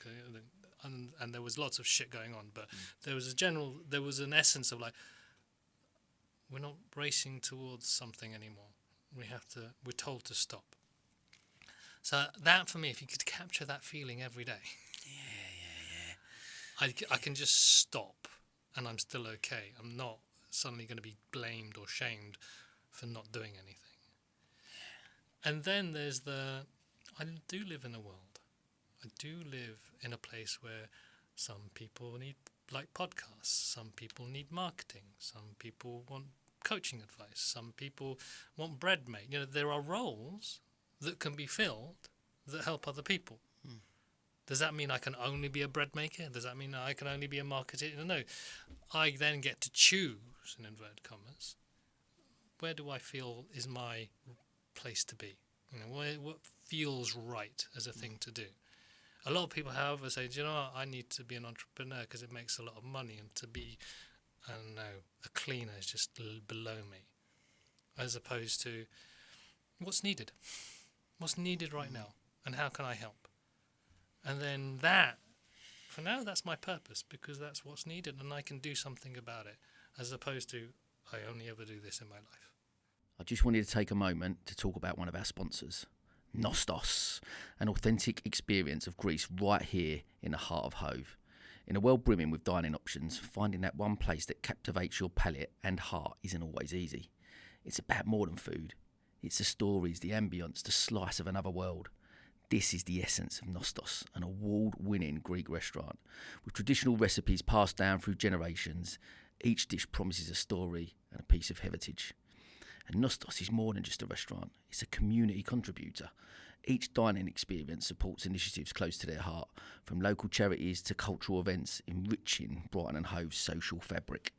And there was lots of shit going on, but there was an essence of like, we're not racing towards something anymore. We're told to stop. So that, for me, if you could capture that feeling every day, I can just stop, and I'm still okay. I'm not suddenly going to be blamed or shamed for not doing anything. And then there's I do live in a world. I do live in a place where some people need like podcasts, some people need marketing, some people want coaching advice, some people want bread made. There are roles that can be filled that help other people. Does that mean I can only be a bread maker? Does that mean I can only be a marketer? No. I then get to choose, in inverted commas, where do I feel is my place to be? What feels right as a thing to do? A lot of people, however, say, do you know what? I need to be an entrepreneur because it makes a lot of money, and to be, I don't know, a cleaner is just below me. As opposed to, what's needed? What's needed right now? And how can I help? And then that, for now, that's my purpose, because that's what's needed, and I can do something about it, as opposed to, I only ever do this in my life. I just wanted to take a moment to talk about one of our sponsors, Nostos, an authentic experience of Greece right here in the heart of Hove. In a world brimming with dining options, finding that one place that captivates your palate and heart isn't always easy. It's about more than food. It's the stories, the ambience, the slice of another world. This is the essence of Nostos, an award-winning Greek restaurant. With traditional recipes passed down through generations, each dish promises a story and a piece of heritage. And Nostos is more than just a restaurant, it's a community contributor. Each dining experience supports initiatives close to their heart, from local charities to cultural events, enriching Brighton and Hove's social fabric.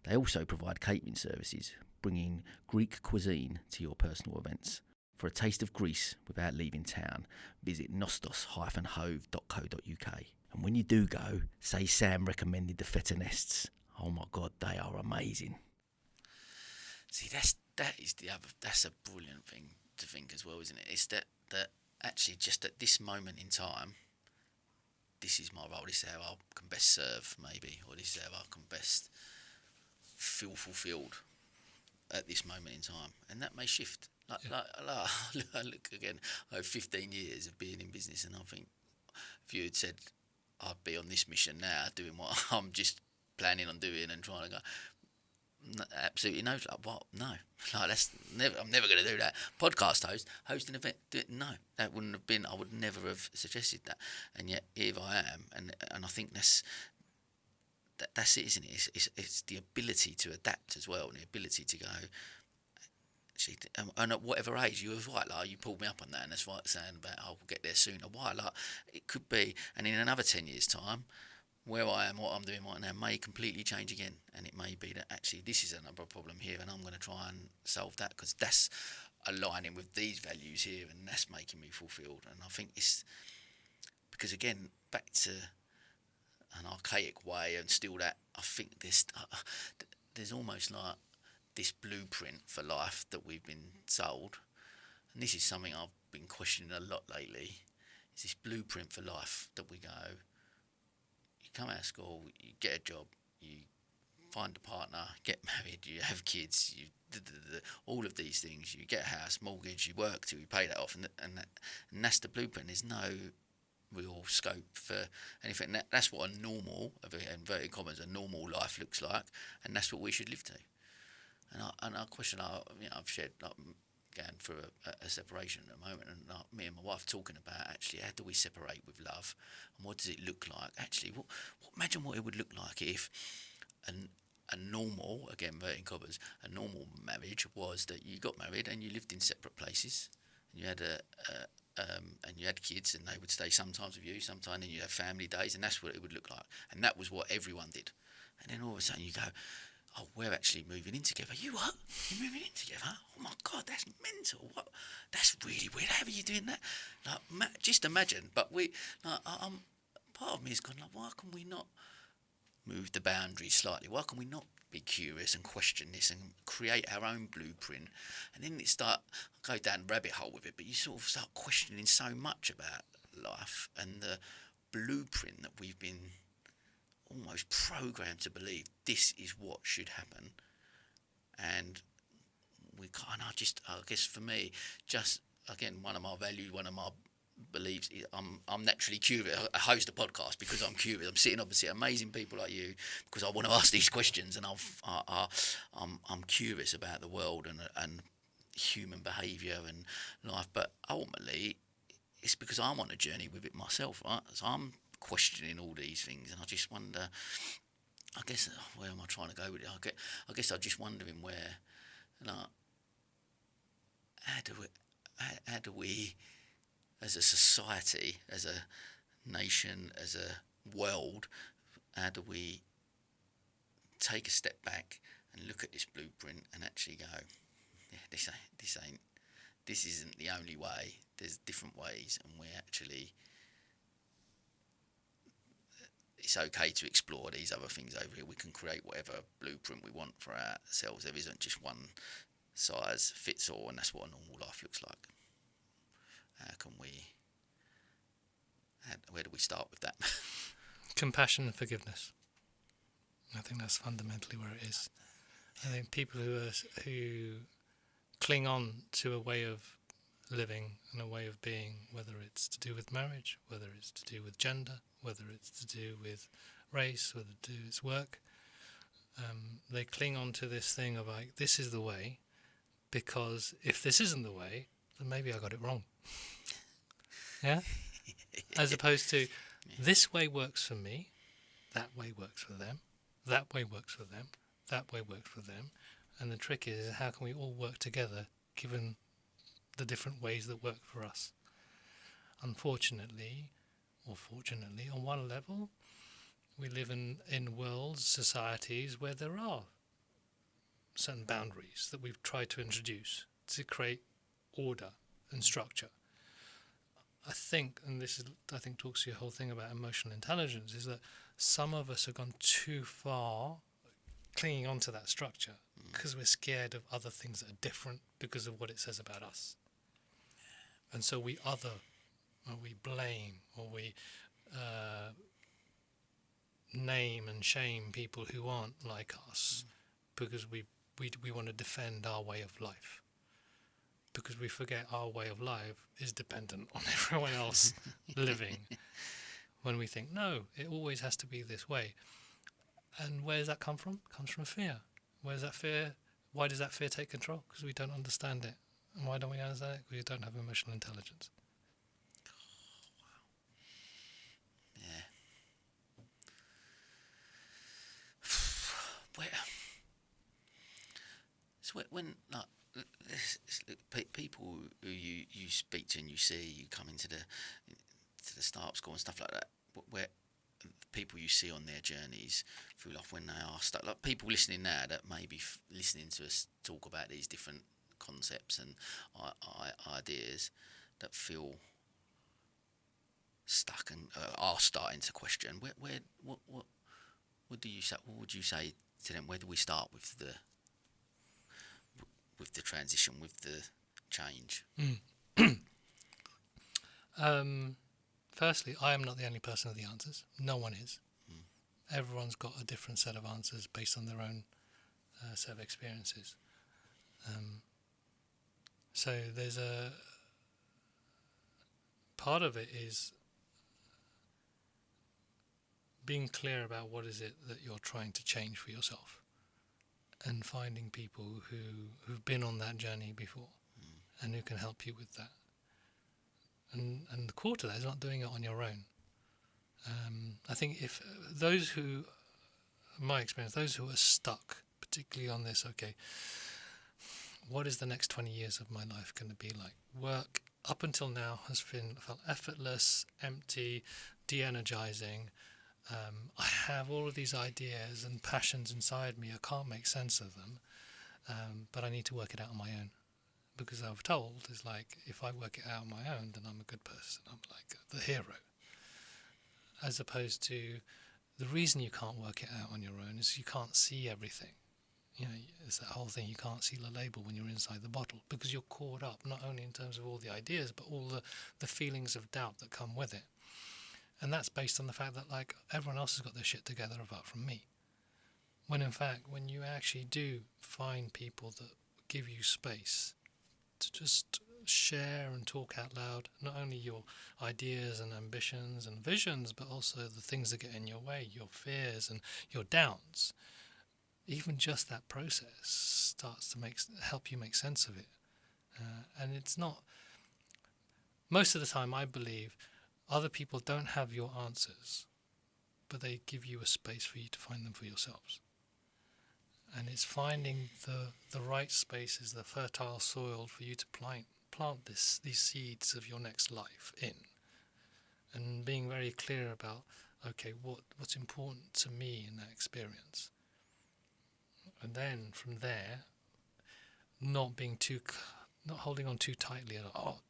They also provide catering services, bringing Greek cuisine to your personal events. For a taste of Greece without leaving town, visit nostos-hove.co.uk. And when you do go, say Sam recommended the feta nests. Oh my God, they are amazing. See, that's a brilliant thing to think as well, isn't it? It's that actually just at this moment in time, this is my role, this is how I can best serve, maybe, or this is how I can best feel fulfilled at this moment in time. And that may shift. I look again, I have 15 years of being in business, and I think if you had said I'd be on this mission now, doing what I'm just planning on doing and trying to go, absolutely no. Like, what? No. Like, that's never. I'm never going to do that. Podcast host an event. No, that wouldn't have been. I would never have suggested that. And yet here I am. And I think that's it, isn't it? It's the ability to adapt as well, and the ability to go. Actually, and at whatever age, you were right, like you pulled me up on that, and that's right, saying about we'll get there sooner. Why? Like it could be, and in another 10 years' time, where I am, what I'm doing right now, may completely change again, and it may be that actually this is another problem here, and I'm going to try and solve that because that's aligning with these values here, and that's making me fulfilled. And I think it's because again, back to an archaic way, and still that I think there's almost like this blueprint for life that we've been sold, and this is something I've been questioning a lot lately. Is this blueprint for life that we go? You come out of school, you get a job, you find a partner, get married, you have kids, you all of these things. You get a house, mortgage, you work till you pay that off, and that's the blueprint. There's no real scope for anything. That's what a normal, inverted commas, a normal life looks like, and that's what we should live to. And our question, I've shared going through a separation at the moment, and me and my wife talking about actually how do we separate with love, and what does it look like? Actually, imagine what it would look like if a normal, again, inverted commas, a normal marriage was that you got married and you lived in separate places, and you had and you had kids, and they would stay sometimes with you, sometimes, and you have family days, and that's what it would look like, and that was what everyone did. And then all of a sudden you go, oh, we're actually moving in together. You what? You're moving in together? Oh my God, that's mental. What? That's really weird. How are you doing that? Like, just imagine. But part of me is going like, why can we not move the boundaries slightly? Why can we not be curious and question this and create our own blueprint? And then go down the rabbit hole with it, but you sort of start questioning so much about life and the blueprint that we've been almost programmed to believe this is what should happen. And I guess for me, just again, one of my values, one of my beliefs is I'm naturally curious. I host a podcast because I'm curious. I'm sitting opposite amazing people like you because I want to ask these questions, and I'm curious about the world and human behaviour and life. But ultimately, it's because I'm on a journey with it myself, right? So I'm questioning all these things, and I just wonder, I guess, where am I trying to go with it? I guess I'm just wondering where, how do we, as a society, as a nation, as a world, how do we take a step back and look at this blueprint and actually go, yeah, this isn't the only way. There's different ways, and we're actually, it's okay to explore these other things over here. We can create whatever blueprint we want for ourselves. There isn't just one size fits all, and that's what a normal life looks like. Where do we start with that? Compassion and forgiveness. I think that's fundamentally where it is. I think people who cling on to a way of living and a way of being, whether it's to do with marriage, whether it's to do with gender, whether it's to do with race, whether to do with work, they cling on to this thing of like, this is the way, because if this isn't the way, then maybe I got it wrong. Yeah? As opposed to, this way works for me, that way works for them, that way works for them, that way works for them. And the trick is, how can we all work together given the different ways that work for us? Unfortunately, or fortunately, on one level, we live in worlds, societies, where there are certain boundaries that we've tried to introduce to create order and structure. I think, and this is, I think, talks to your whole thing about emotional intelligence, is that some of us have gone too far clinging onto that structure because we're scared of other things that are different because of what it says about us. And so we blame, or we name and shame people who aren't like us because we want to defend our way of life. Because we forget our way of life is dependent on everyone else living. When we think, no, it always has to be this way. And where does that come from? It comes from fear. Where's that fear? Why does that fear take control? Because we don't understand it. And why don't we understand it? Because we don't have emotional intelligence. Yeah. Where? So when like people who you speak to and you see, you come into the startup school and stuff like that, where people you see on their journeys through life when they are stuck, like people listening now that may be listening to us talk about these different concepts and ideas that feel stuck and are starting to question. What do you say? What would you say to them? Where do we start with the transition, with the change? Firstly, I am not the only person with the answers. No one is. Everyone's got a different set of answers based on their own set of experiences. So there's a part of it is being clear about what is it that you're trying to change for yourself, and finding people who've been on that journey before and who can help you with that. And the core to that is not doing it on your own. I think if those who, in my experience, those who are stuck, particularly on this, okay, what is the next 20 years of my life going to be like? Work up until now has felt effortless, empty, de-energizing. I have all of these ideas and passions inside me. I can't make sense of them, but I need to work it out on my own. Because I was told is like, if I work it out on my own, then I'm a good person. I'm like the hero. As opposed to the reason you can't work it out on your own is you can't see everything. You know, it's that whole thing, you can't see the label when you're inside the bottle because you're caught up not only in terms of all the ideas but all the feelings of doubt that come with it. And that's based on the fact that like everyone else has got their shit together apart from me. When in fact, when you actually do find people that give you space to just share and talk out loud, not only your ideas and ambitions and visions, but also the things that get in your way, your fears and your doubts. Even just that process starts to help you make sense of it. And it's not... Most of the time, I believe, other people don't have your answers, but they give you a space for you to find them for yourselves. And it's finding the right spaces, the fertile soil for you to plant these seeds of your next life in. And being very clear about, okay, what's important to me in that experience. And then from there, not holding on too tightly.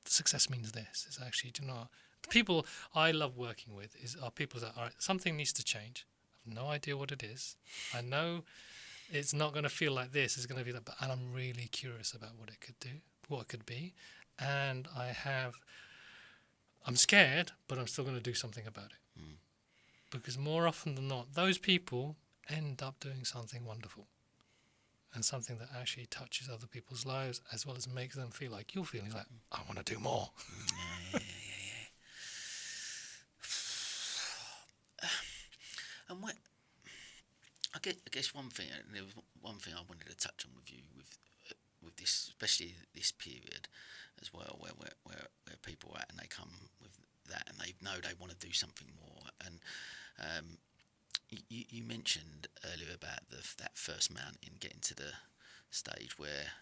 Success means this. It's actually, do you know, the people I love working with are people that, all right, something needs to change. I have no idea what it is. I know it's not going to feel like this. It's going to be like, and I'm really curious about what it could do, what it could be. And I'm scared, but I'm still going to do something about it. Because more often than not, those people end up doing something wonderful. And something that actually touches other people's lives, as well as makes them feel like you're feeling like, I want to do more. Yeah. And what? I guess one thing I wanted to touch on with you with this, especially this period as well, where people are at and they come with that and they know they want to do something more. And you mentioned earlier about that first mountain, getting to the stage where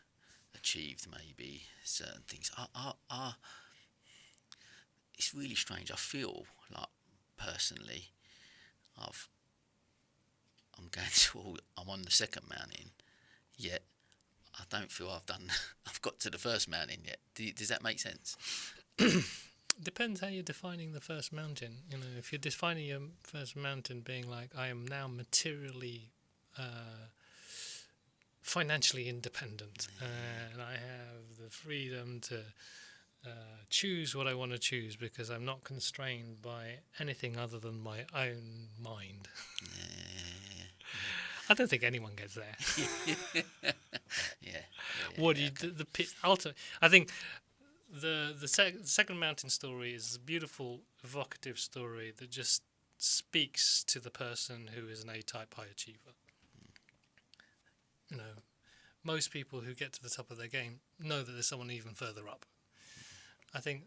achieved maybe certain things. It's really strange. I feel like personally, I'm on the second mountain, yet I don't feel I've got to the first mountain yet. Does that make sense? Depends how you're defining the first mountain. You know, if you're defining your first mountain being like, I am now materially, financially independent, and I have the freedom to choose what I want to choose because I'm not constrained by anything other than my own mind. I don't think anyone gets there. What do you do? Ultimate? I think the second mountain story is a beautiful, evocative story that just speaks to the person who is an A-type high achiever. most people who get to the top of their game know that there's someone even further up. I think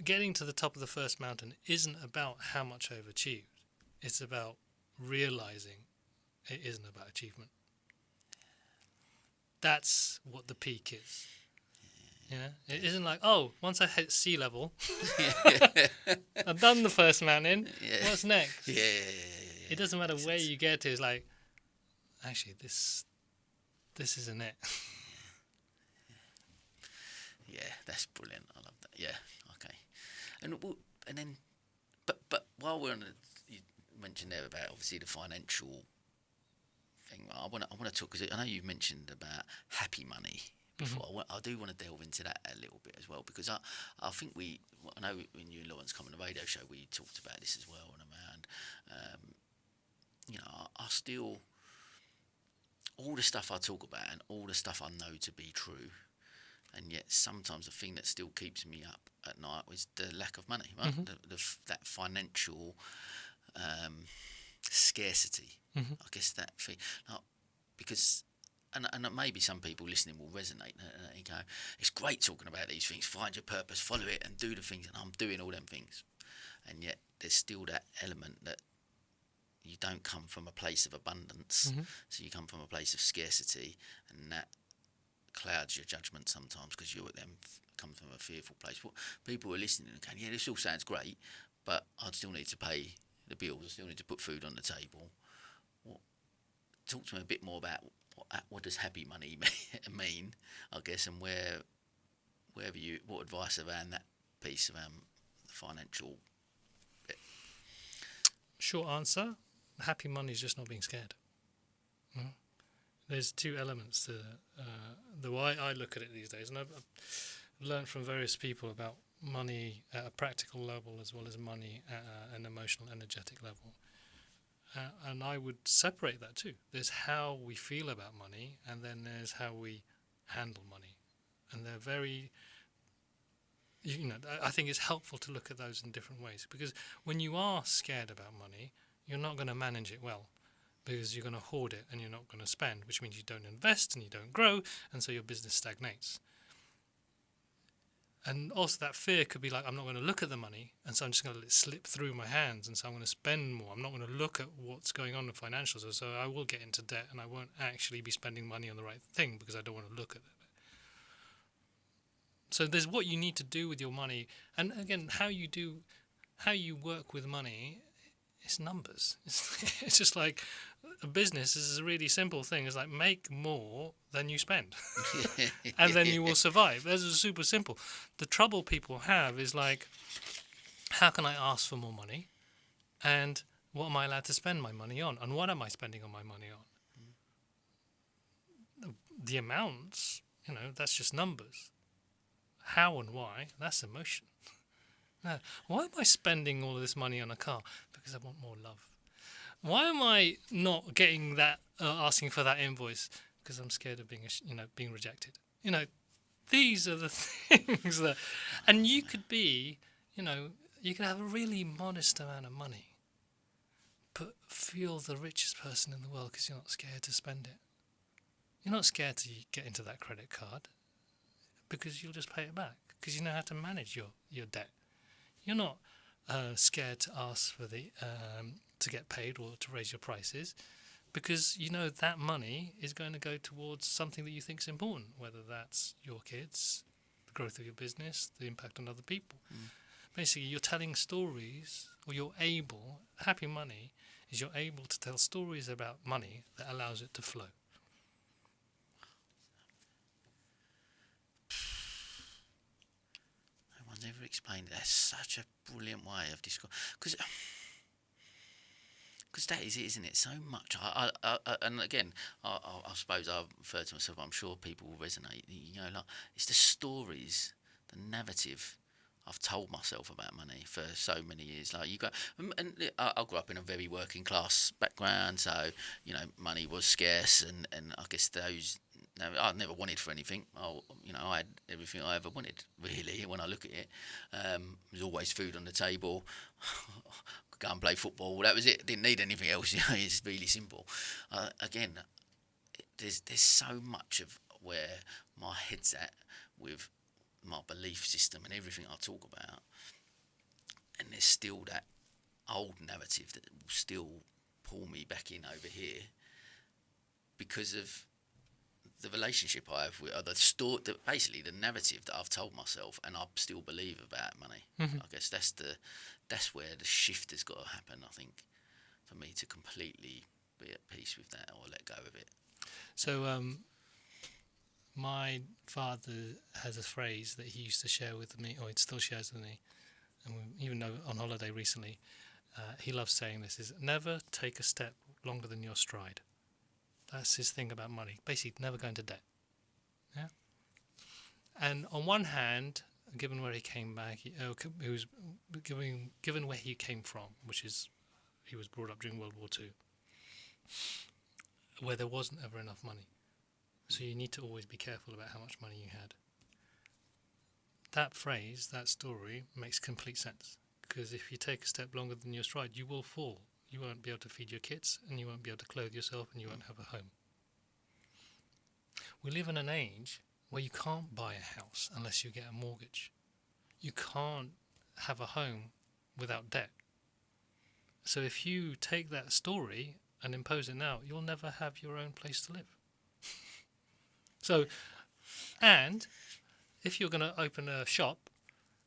getting to the top of the first mountain isn't about how much I've achieved. It's about realizing it isn't about achievement. That's what the peak is. Yeah, it isn't like, oh, once I hit sea level, I've done the first mountain. What's next? It doesn't matter where you get to. It's like, actually, this isn't it. Yeah, that's brilliant. I love that. Yeah, okay. And then, but while we're on, you mentioned there about obviously the financial thing. I want to talk, because I know you mentioned about happy money before. Mm-hmm. I do want to delve into that a little bit as well, because I think I know when you and Lawrence come on the radio show, we talked about this as well, and around, I still, all the stuff I talk about and all the stuff I know to be true, and yet sometimes the thing that still keeps me up at night is the lack of money, right? Mm-hmm. That financial scarcity. Mm-hmm. I guess that thing, because, and maybe some people listening will resonate and go, it's great talking about these things, find your purpose, follow it and do the things, and I'm doing all them things, and yet there's still that element that you don't come from a place of abundance. Mm-hmm. So you come from a place of scarcity, and that clouds your judgment sometimes, because you then come from a fearful place. What people are listening and going, yeah, this all sounds great, but I still need to pay the bills, I still need to put food on the table. Talk to me a bit more about what does happy money mean, I guess, and what advice around that piece around the financial bit. Short answer, happy money is just not being scared. There's two elements to the way I look at it these days, and I've learned from various people about money at a practical level as well as money at an emotional, energetic level. And I would separate that too. There's how we feel about money, and then there's how we handle money. And they're very, I think it's helpful to look at those in different ways, because when you are scared about money, you're not going to manage it well, because you're going to hoard it and you're not going to spend, which means you don't invest and you don't grow, and so your business stagnates. And also that fear could be like, I'm not going to look at the money, and so I'm just going to let it slip through my hands, and so I'm going to spend more. I'm not going to look at what's going on in financials, so I will get into debt, and I won't actually be spending money on the right thing because I don't want to look at it. So there's what you need to do with your money, and again, how you work with money, it's numbers. It's just like a business is a really simple thing. It's like, make more than you spend, and then you will survive. That's super simple. The trouble people have is like, how can I ask for more money, and what am I allowed to spend my money on, and what am I spending on my money on? The amounts, that's just numbers. How and why, that's emotion. Why am I spending all of this money on a car? Because I want more love. Why am I not getting that, asking for that invoice? Because I'm scared of being rejected. These are the things that, and you could be, you could have a really modest amount of money, but feel the richest person in the world because you're not scared to spend it. You're not scared to get into that credit card because you'll just pay it back because you know how to manage your debt. You're not scared to ask for to get paid or to raise your prices, because that money is going to go towards something that you think is important, whether that's your kids, the growth of your business, the impact on other people. Basically, you're telling stories, or happy money is you're able to tell stories about money that allows it to flow. Never explained it. That's such a brilliant way of describing, because that is it, isn't it? So much. And again, I suppose I refer to myself, I'm sure people will resonate. Like, it's the stories, the narrative I've told myself about money for so many years. Like, you go, and I grew up in a very working class background, so money was scarce, and I guess those. I never wanted for anything. I had everything I ever wanted, really, when I look at it. There was always food on the table. Could go and play football. That was it. Didn't need anything else. It's really simple. Again, there's so much of where my head's at with my belief system and everything I talk about, and there's still that old narrative that will still pull me back in over here because of the relationship I have with basically the narrative that I've told myself and I still believe about money. I guess that's where the shift has got to happen, I think, for me to completely be at peace with that or let go of it. So my father has a phrase that he used to share with me, or he still shares with me, and even though on holiday recently, he loves saying this, is never take a step longer than your stride. That's his thing about money. Basically, never go into debt. Yeah. And on one hand, given where he came back, he was given where he came from, which is he was brought up during World War II, where there wasn't ever enough money. So you need to always be careful about how much money you had. That phrase, that story, makes complete sense. Because if you take a step longer than your stride, you will fall. You won't be able to feed your kids, and you won't be able to clothe yourself, and you won't have a home. We live in an age where you can't buy a house unless you get a mortgage. You can't have a home without debt. So if you take that story and impose it now, you'll never have your own place to live. So, and if you're going to open a shop,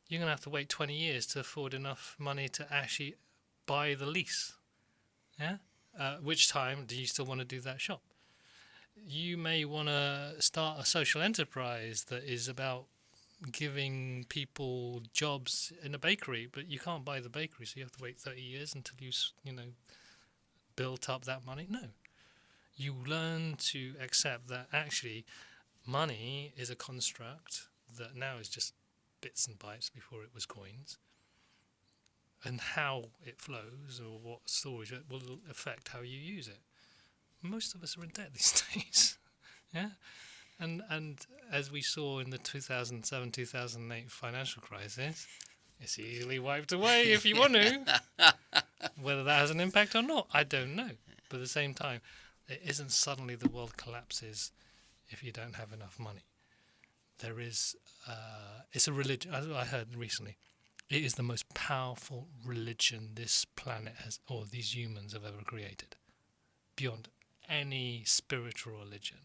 you're going to have to wait 20 years to afford enough money to actually buy the lease. Yeah? Which time do you still want to do that shop? You may want to start a social enterprise that is about giving people jobs in a bakery, but you can't buy the bakery, so you have to wait 30 years until you built up that money. No. You learn to accept that actually money is a construct that now is just bits and bytes before it was coins. And how it flows or what storage will affect how you use it. Most of us are in debt these days. Yeah? And as we saw in the 2007-2008 financial crisis, it's easily wiped away if you want to. Whether that has an impact or not, I don't know. But at the same time, it isn't suddenly the world collapses if you don't have enough money. There is, it's a religion, as I heard recently, it is the most powerful religion this planet has, or these humans have ever created. Beyond any spiritual religion,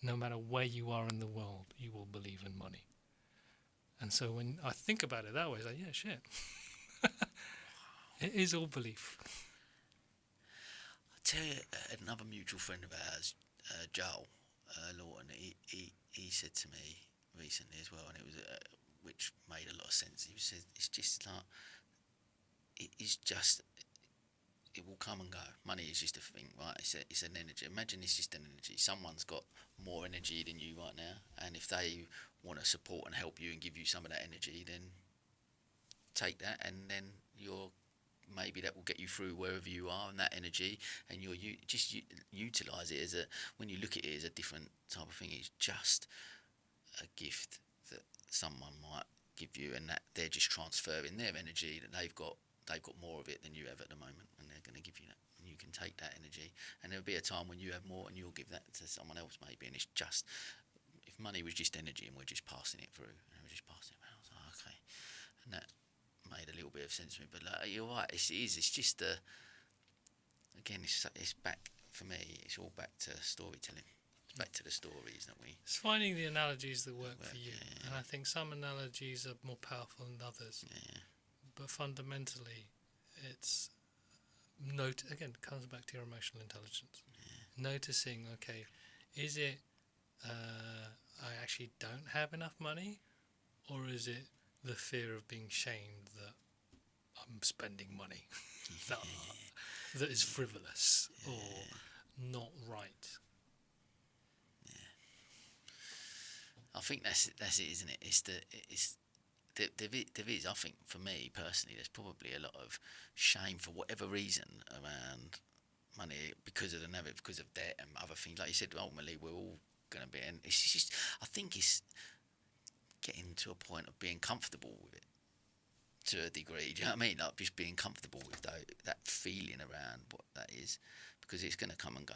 no matter where you are in the world, you will believe in money. And so when I think about it that way, it's like, yeah, shit. It is all belief. I'll tell you another mutual friend of ours, Joel Lawton, he said to me recently as well, and it was which made a lot of sense. He said it's just like it will come and go. Money is just a thing, right? It's an energy. Imagine it's just an energy. Someone's got more energy than you right now, and if they want to support and help you and give you some of that energy, then take that, and then maybe that will get you through wherever you are, and that energy, and you just utilise it as when you look at it as a different type of thing. It's just a gift that someone might give you, and that they're just transferring their energy that they've got more of it than you have at the moment, and they're going to give you that, and you can take that energy, and there'll be a time when you have more and you'll give that to someone else maybe. And it's just, if money was just energy and we're just passing it through and we're just passing it around, okay, and that made a little bit of sense to me. But you're right, it's just again, it's back for me, it's all back to storytelling. Back to the stories that we... It's finding the analogies that work for you. Yeah. And I think some analogies are more powerful than others. Yeah. But fundamentally, it's... again, it comes back to your emotional intelligence. Yeah. Noticing, okay, is it I actually don't have enough money? Or is it the fear of being shamed that I'm spending money that is frivolous or not right? I think that's it, isn't it? There is. I think for me personally, there's probably a lot of shame for whatever reason around money because of because of debt and other things. Like you said, ultimately we're all going to be, and it's just, I think it's getting to a point of being comfortable with it to a degree. Do you know what I mean? Like just being comfortable with that feeling around what that is, because it's going to come and go.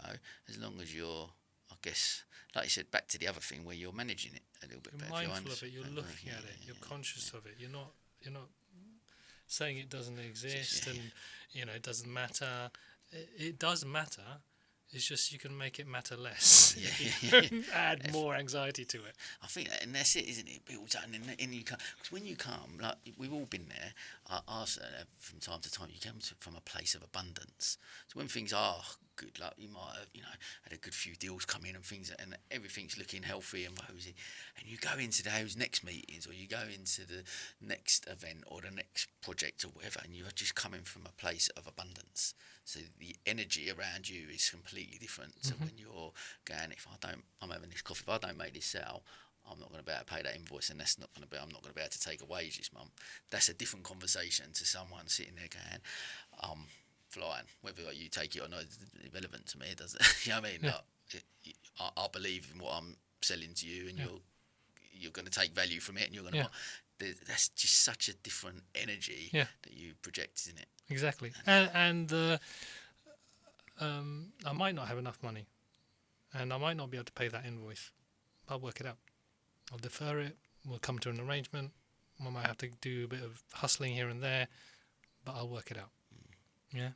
As long as you're I guess, like you said, back to the other thing where you're managing it a little bit You're better. mindful of it. You're looking at it. You're conscious of it. You're not saying it doesn't exist and it doesn't matter. It does matter. It's just you can make it matter less. Add more anxiety to it. I think, and that's it, isn't it? It builds up, and you come, because when you come, like we've all been there. I from time to time, you come from a place of abundance. So when things are good, like you might have, had a good few deals come in and things, and everything's looking healthy and rosy, and you go into those next meetings, or you go into the next event or the next project or whatever, and you're just coming from a place of abundance. So the energy around you is completely different to when you're going, I'm having this coffee, if I don't make this sale, I'm not going to be able to pay that invoice, and I'm not going to be able to take a wage this month. That's a different conversation to someone sitting there going, flying. Whether you take it or not is irrelevant to me. It doesn't. You know what I mean? Yeah. I believe in what I'm selling to you, and you're going to take value from it, and you're going to. That's just such a different energy that you project, isn't it? Exactly. And I might not have enough money, and I might not be able to pay that invoice. I'll work it out. I'll defer it. We'll come to an arrangement. I might have to do a bit of hustling here and there, but I'll work it out. Yeah.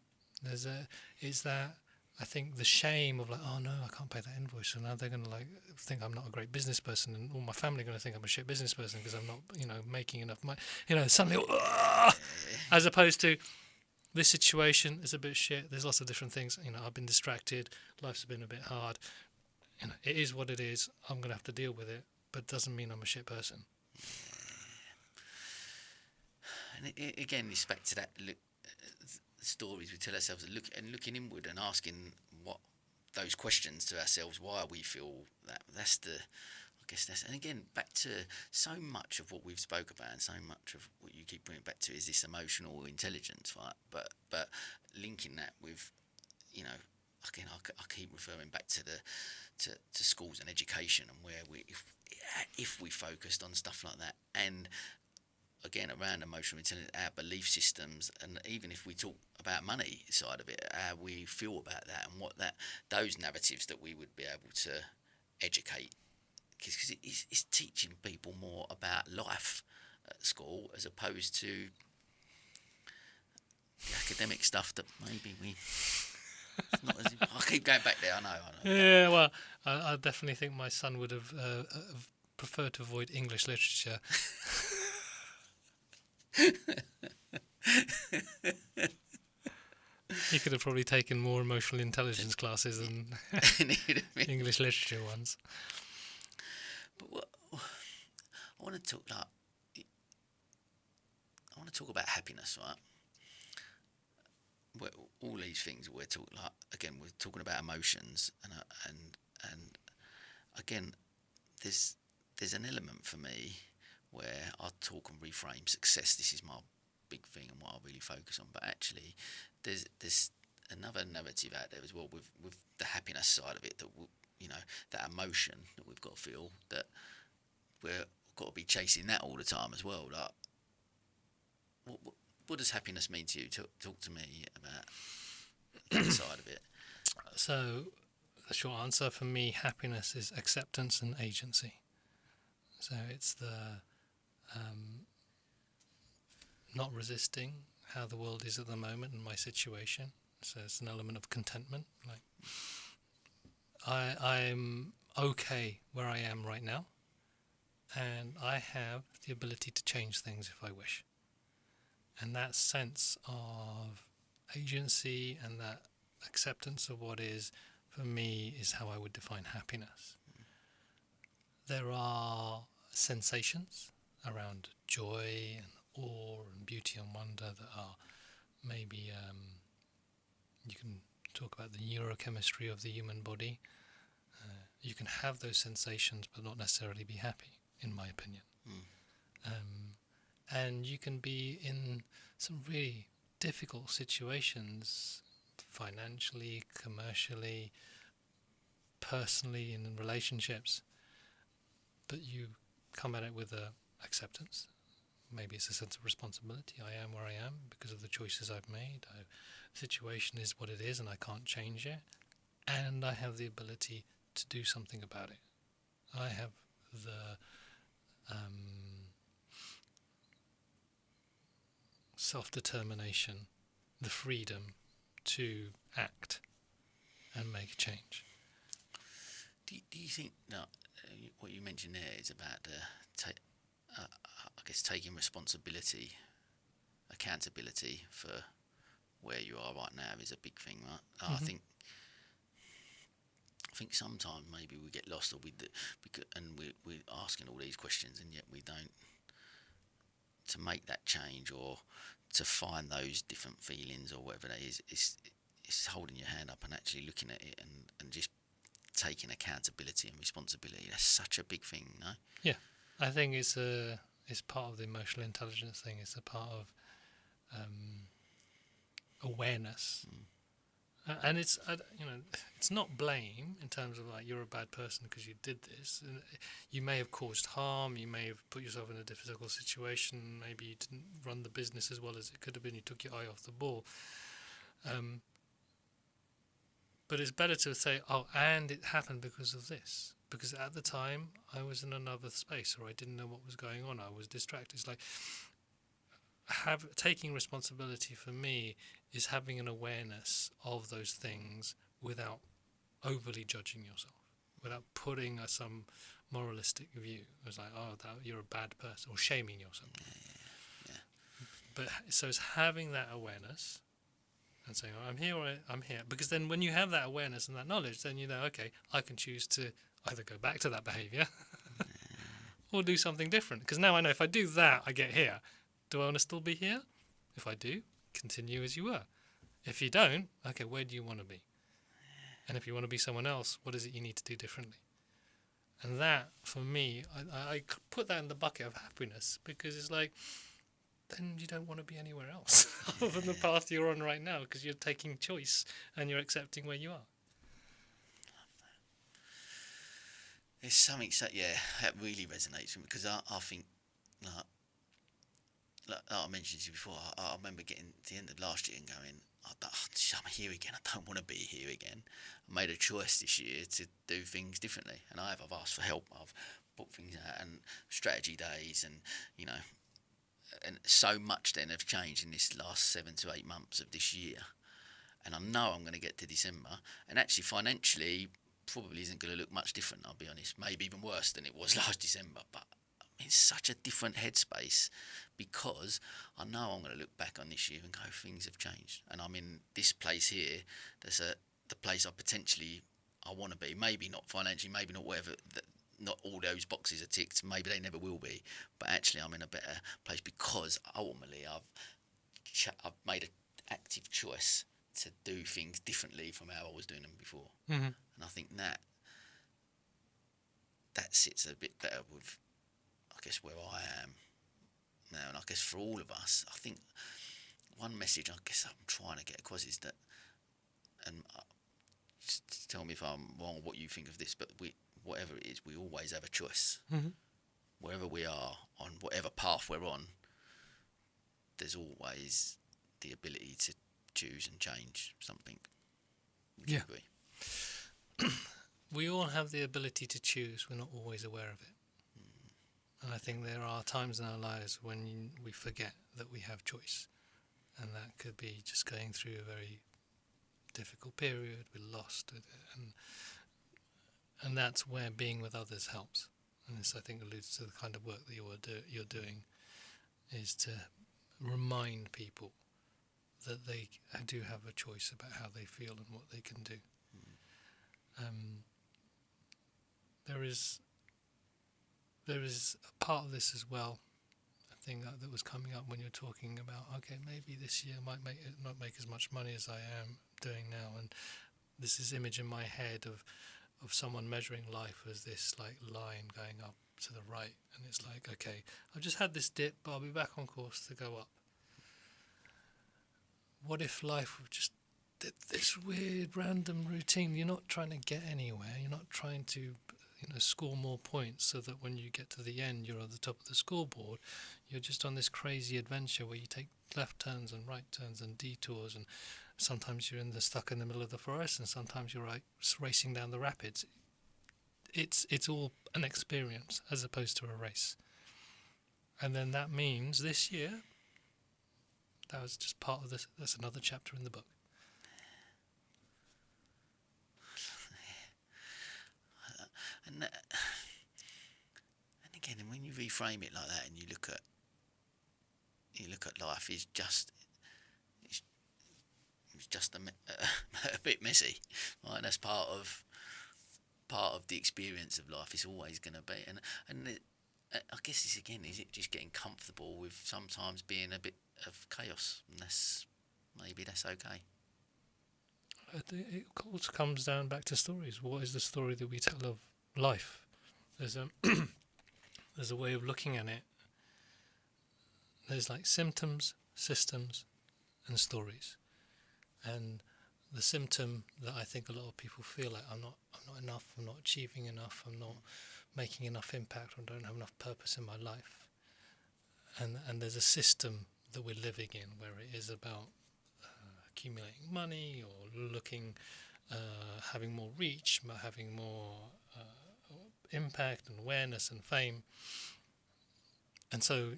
It's that, I think, the shame of like, oh no, I can't pay that invoice, so now they're going to think I'm not a great business person, and all my family are going to think I'm a shit business person because I'm not, making enough money. Suddenly, as opposed to this situation is a bit shit. There's lots of different things. I've been distracted. Life's been a bit hard. It is what it is. I'm going to have to deal with it, but it doesn't mean I'm a shit person. And again, it's back to that stories we tell ourselves, looking inward and asking what those questions to ourselves, why we feel that. And again, back to so much of what we've spoke about, and so much of what you keep bringing back to is this emotional intelligence, right? But linking that with, again, I keep referring back to to schools and education, and where if we focused on stuff like that, and again around emotional intelligence, our belief systems, and even if we talk about money side of it, how we feel about that, and what those narratives that we would be able to educate, because it's teaching people more about life at school as opposed to the academic stuff that maybe we. Not as I keep going back there. I know. Yeah, well, I definitely think my son would have preferred to avoid English literature. He could have probably taken more emotional intelligence classes than English literature ones. But I want to talk about happiness, right? All these things we're talking, we're talking about emotions, and again, there's an element for me where I talk and reframe success. This is my big thing and what I really focus on. But actually, there's another narrative out there as well with the happiness side of it, that that emotion that we've got to feel, that we've got to be chasing that all the time as well. Like, what does happiness mean to you? Talk to me about that side of it. So, the short answer for me, happiness is acceptance and agency. So it's the not resisting how the world is at the moment and my situation. So it's an element of contentment. Like I'm okay where I am right now, and I have the ability to change things if I wish. And that sense of agency and that acceptance of what is, for me, is how I would define happiness. There are sensations around joy and awe and beauty and wonder that are maybe, you can talk about the neurochemistry of the human body. You can have those sensations but not necessarily be happy, in my opinion. And you can be in some really difficult situations, financially, commercially, personally, in relationships, but you come at it with acceptance. Maybe it's a sense of responsibility. I am where I am because of the choices I've made. The situation is what it is and I can't change it. And I have the ability to do something about it. I have the self-determination, the freedom to act and make a change. Do you think that what you mentioned there is about I guess taking responsibility, accountability for where you are right now is a big thing, right? I think sometimes maybe we get lost, or we're asking all these questions, and yet we don't, to make that change or to find those different feelings or whatever that is. It's holding your hand up and actually looking at it and just taking accountability and responsibility. That's such a big thing, no? Yeah, I think it's part of the emotional intelligence thing. It's a part of awareness, and it's it's not blame in terms of like you're a bad person because you did this. You may have caused harm. You may have put yourself in a difficult situation. Maybe you didn't run the business as well as it could have been. You took your eye off the ball. But it's better to say, oh, and it happened because of this. Because at the time, I was in another space, or I didn't know what was going on. I was distracted. It's like taking responsibility for me is having an awareness of those things without overly judging yourself, without putting some moralistic view. It's like, oh, you're a bad person, or shaming yourself. Yeah. But so it's having that awareness and saying, oh, I'm here, or I'm here. Because then when you have that awareness and that knowledge, then you know, okay, I can choose to either go back to that behaviour or do something different. Because now I know if I do that, I get here. Do I want to still be here? If I do, continue as you were. If you don't, okay, where do you want to be? And if you want to be someone else, what is it you need to do differently? And that, for me, I put that in the bucket of happiness, because it's like, then you don't want to be anywhere else other than the path you're on right now, because you're taking choice and you're accepting where you are. There's something that really resonates with me, because I think, like I mentioned to you before, I remember getting to the end of last year and going, I'm here again, I don't want to be here again. I made a choice this year to do things differently, and I've asked for help. I've booked things out and strategy days, and and so much then have changed in this last 7 to 8 months of this year. And I know I'm going to get to December, and actually financially probably isn't going to look much different, I'll be honest. Maybe even worse than it was last December. But it's such a different headspace, because I know I'm going to look back on this year and go, things have changed. And I'm in this place here. That's the place I want to be. Maybe not financially, maybe not whatever. Not all those boxes are ticked. Maybe they never will be. But actually, I'm in a better place, because ultimately I've made an active choice to do things differently from how I was doing them before. Mm-hmm. And I think that sits a bit better with, I guess, where I am now. And I guess for all of us, I think one message I guess I'm trying to get across is that, and just tell me if I'm wrong, what you think of this, but whatever it is, we always have a choice. Mm-hmm. Wherever we are, on whatever path we're on, there's always the ability to choose and change something. Would you agree? We all have the ability to choose. We're not always aware of it. And I think there are times in our lives when we forget that we have choice. And that could be just going through a very difficult period, we're lost with it. And that's where being with others helps. And this, I think, alludes to the kind of work that you're doing, is to remind people that they do have a choice about how they feel and what they can do. There is a part of this as well, I think, that was coming up when you're talking about, okay, maybe this year might not make as much money as I am doing now, and this image in my head of someone measuring life as this like line going up to the right, and it's like, okay, I've just had this dip, but I'll be back on course to go up. What if life just did this weird random routine? You're not trying to get anywhere, you're not trying to score more points so that when you get to the end you're at the top of the scoreboard. You're just on this crazy adventure where you take left turns and right turns and detours, and sometimes you're stuck in the middle of the forest, and sometimes you're racing down the rapids. it's all an experience as opposed to a race. And then that means this year, that was just part of this. That's another chapter in the book. And again, when you reframe it like that, and you look at life, it's just a bit messy, right? That's part of the experience of life. It's always going to be, and I guess is it just getting comfortable with sometimes being a bit of chaos, and maybe that's okay. I think it also comes down back to stories. What is the story that we tell of life? There's there's a way of looking at it. There's like symptoms, systems, and stories. And the symptom that I think a lot of people feel like I'm not enough, I'm not achieving enough, I'm not making enough impact, I don't have enough purpose in my life. And there's a system that we're living in where it is about accumulating money or looking, having more reach, having more impact and awareness and fame. And so,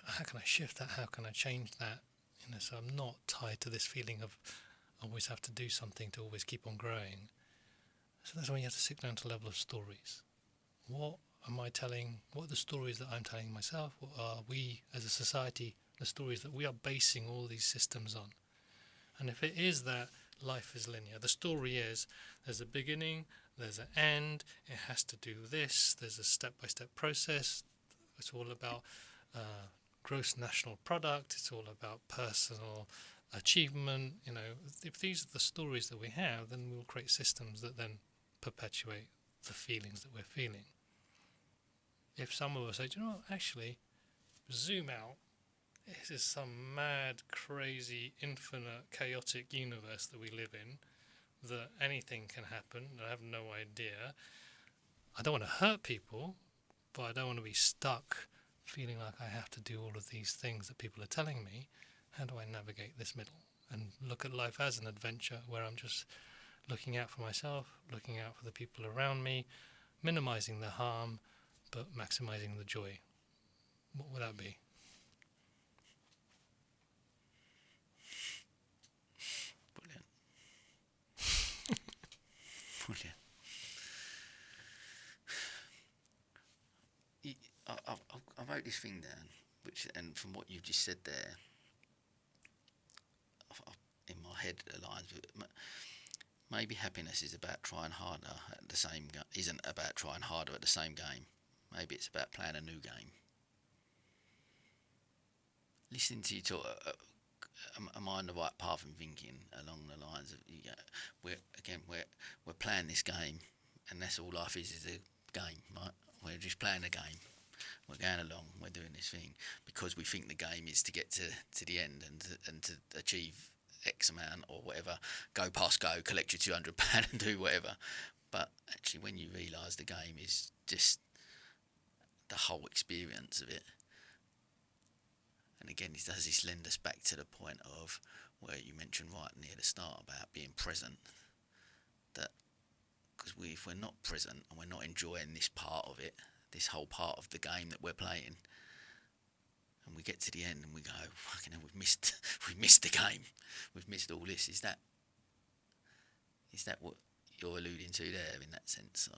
how can I shift that? How can I change that? So I'm not tied to this feeling of I always have to do something to always keep on growing. So that's when you have to sit down to the level of stories. What am I telling? What are the stories that I'm telling myself? What are we as a society, the stories that we are basing all these systems on? And if it is that life is linear, the story is there's a beginning, there's an end, it has to do this, there's a step-by-step process. It's all about gross national product, it's all about personal achievement. If these are the stories that we have, then we'll create systems that then perpetuate the feelings that we're feeling. If some of us say, actually, zoom out, this is some mad, crazy, infinite, chaotic universe that we live in, that anything can happen, I have no idea. I don't want to hurt people, but I don't want to be stuck feeling like I have to do all of these things that people are telling me. How do I navigate this middle and look at life as an adventure where I'm just looking out for myself, looking out for the people around me, minimizing the harm, but maximizing the joy? What would that be? Brilliant. Brilliant. I wrote this thing down, and from what you've just said there, in my head aligns with it. Maybe happiness is about trying harder at the same isn't about trying harder at the same game. Maybe it's about playing a new game. Listening to you talk, am I on the right path and thinking along the lines of we're playing this game, and that's all life is a game, right? We're just playing a game. We're going along, we're doing this thing because we think the game is to get to the end and to achieve X amount or whatever, go past go, collect your £200 and do whatever. But actually when you realise the game is just the whole experience of it. And again, does this lend us back to the point of where you mentioned right near the start about being present, that because if we're not present and we're not enjoying this part of it, this whole part of the game that we're playing, and we get to the end and we go, fucking hell, we've missed the game, we've missed all this. Is that what you're alluding to there in that sense?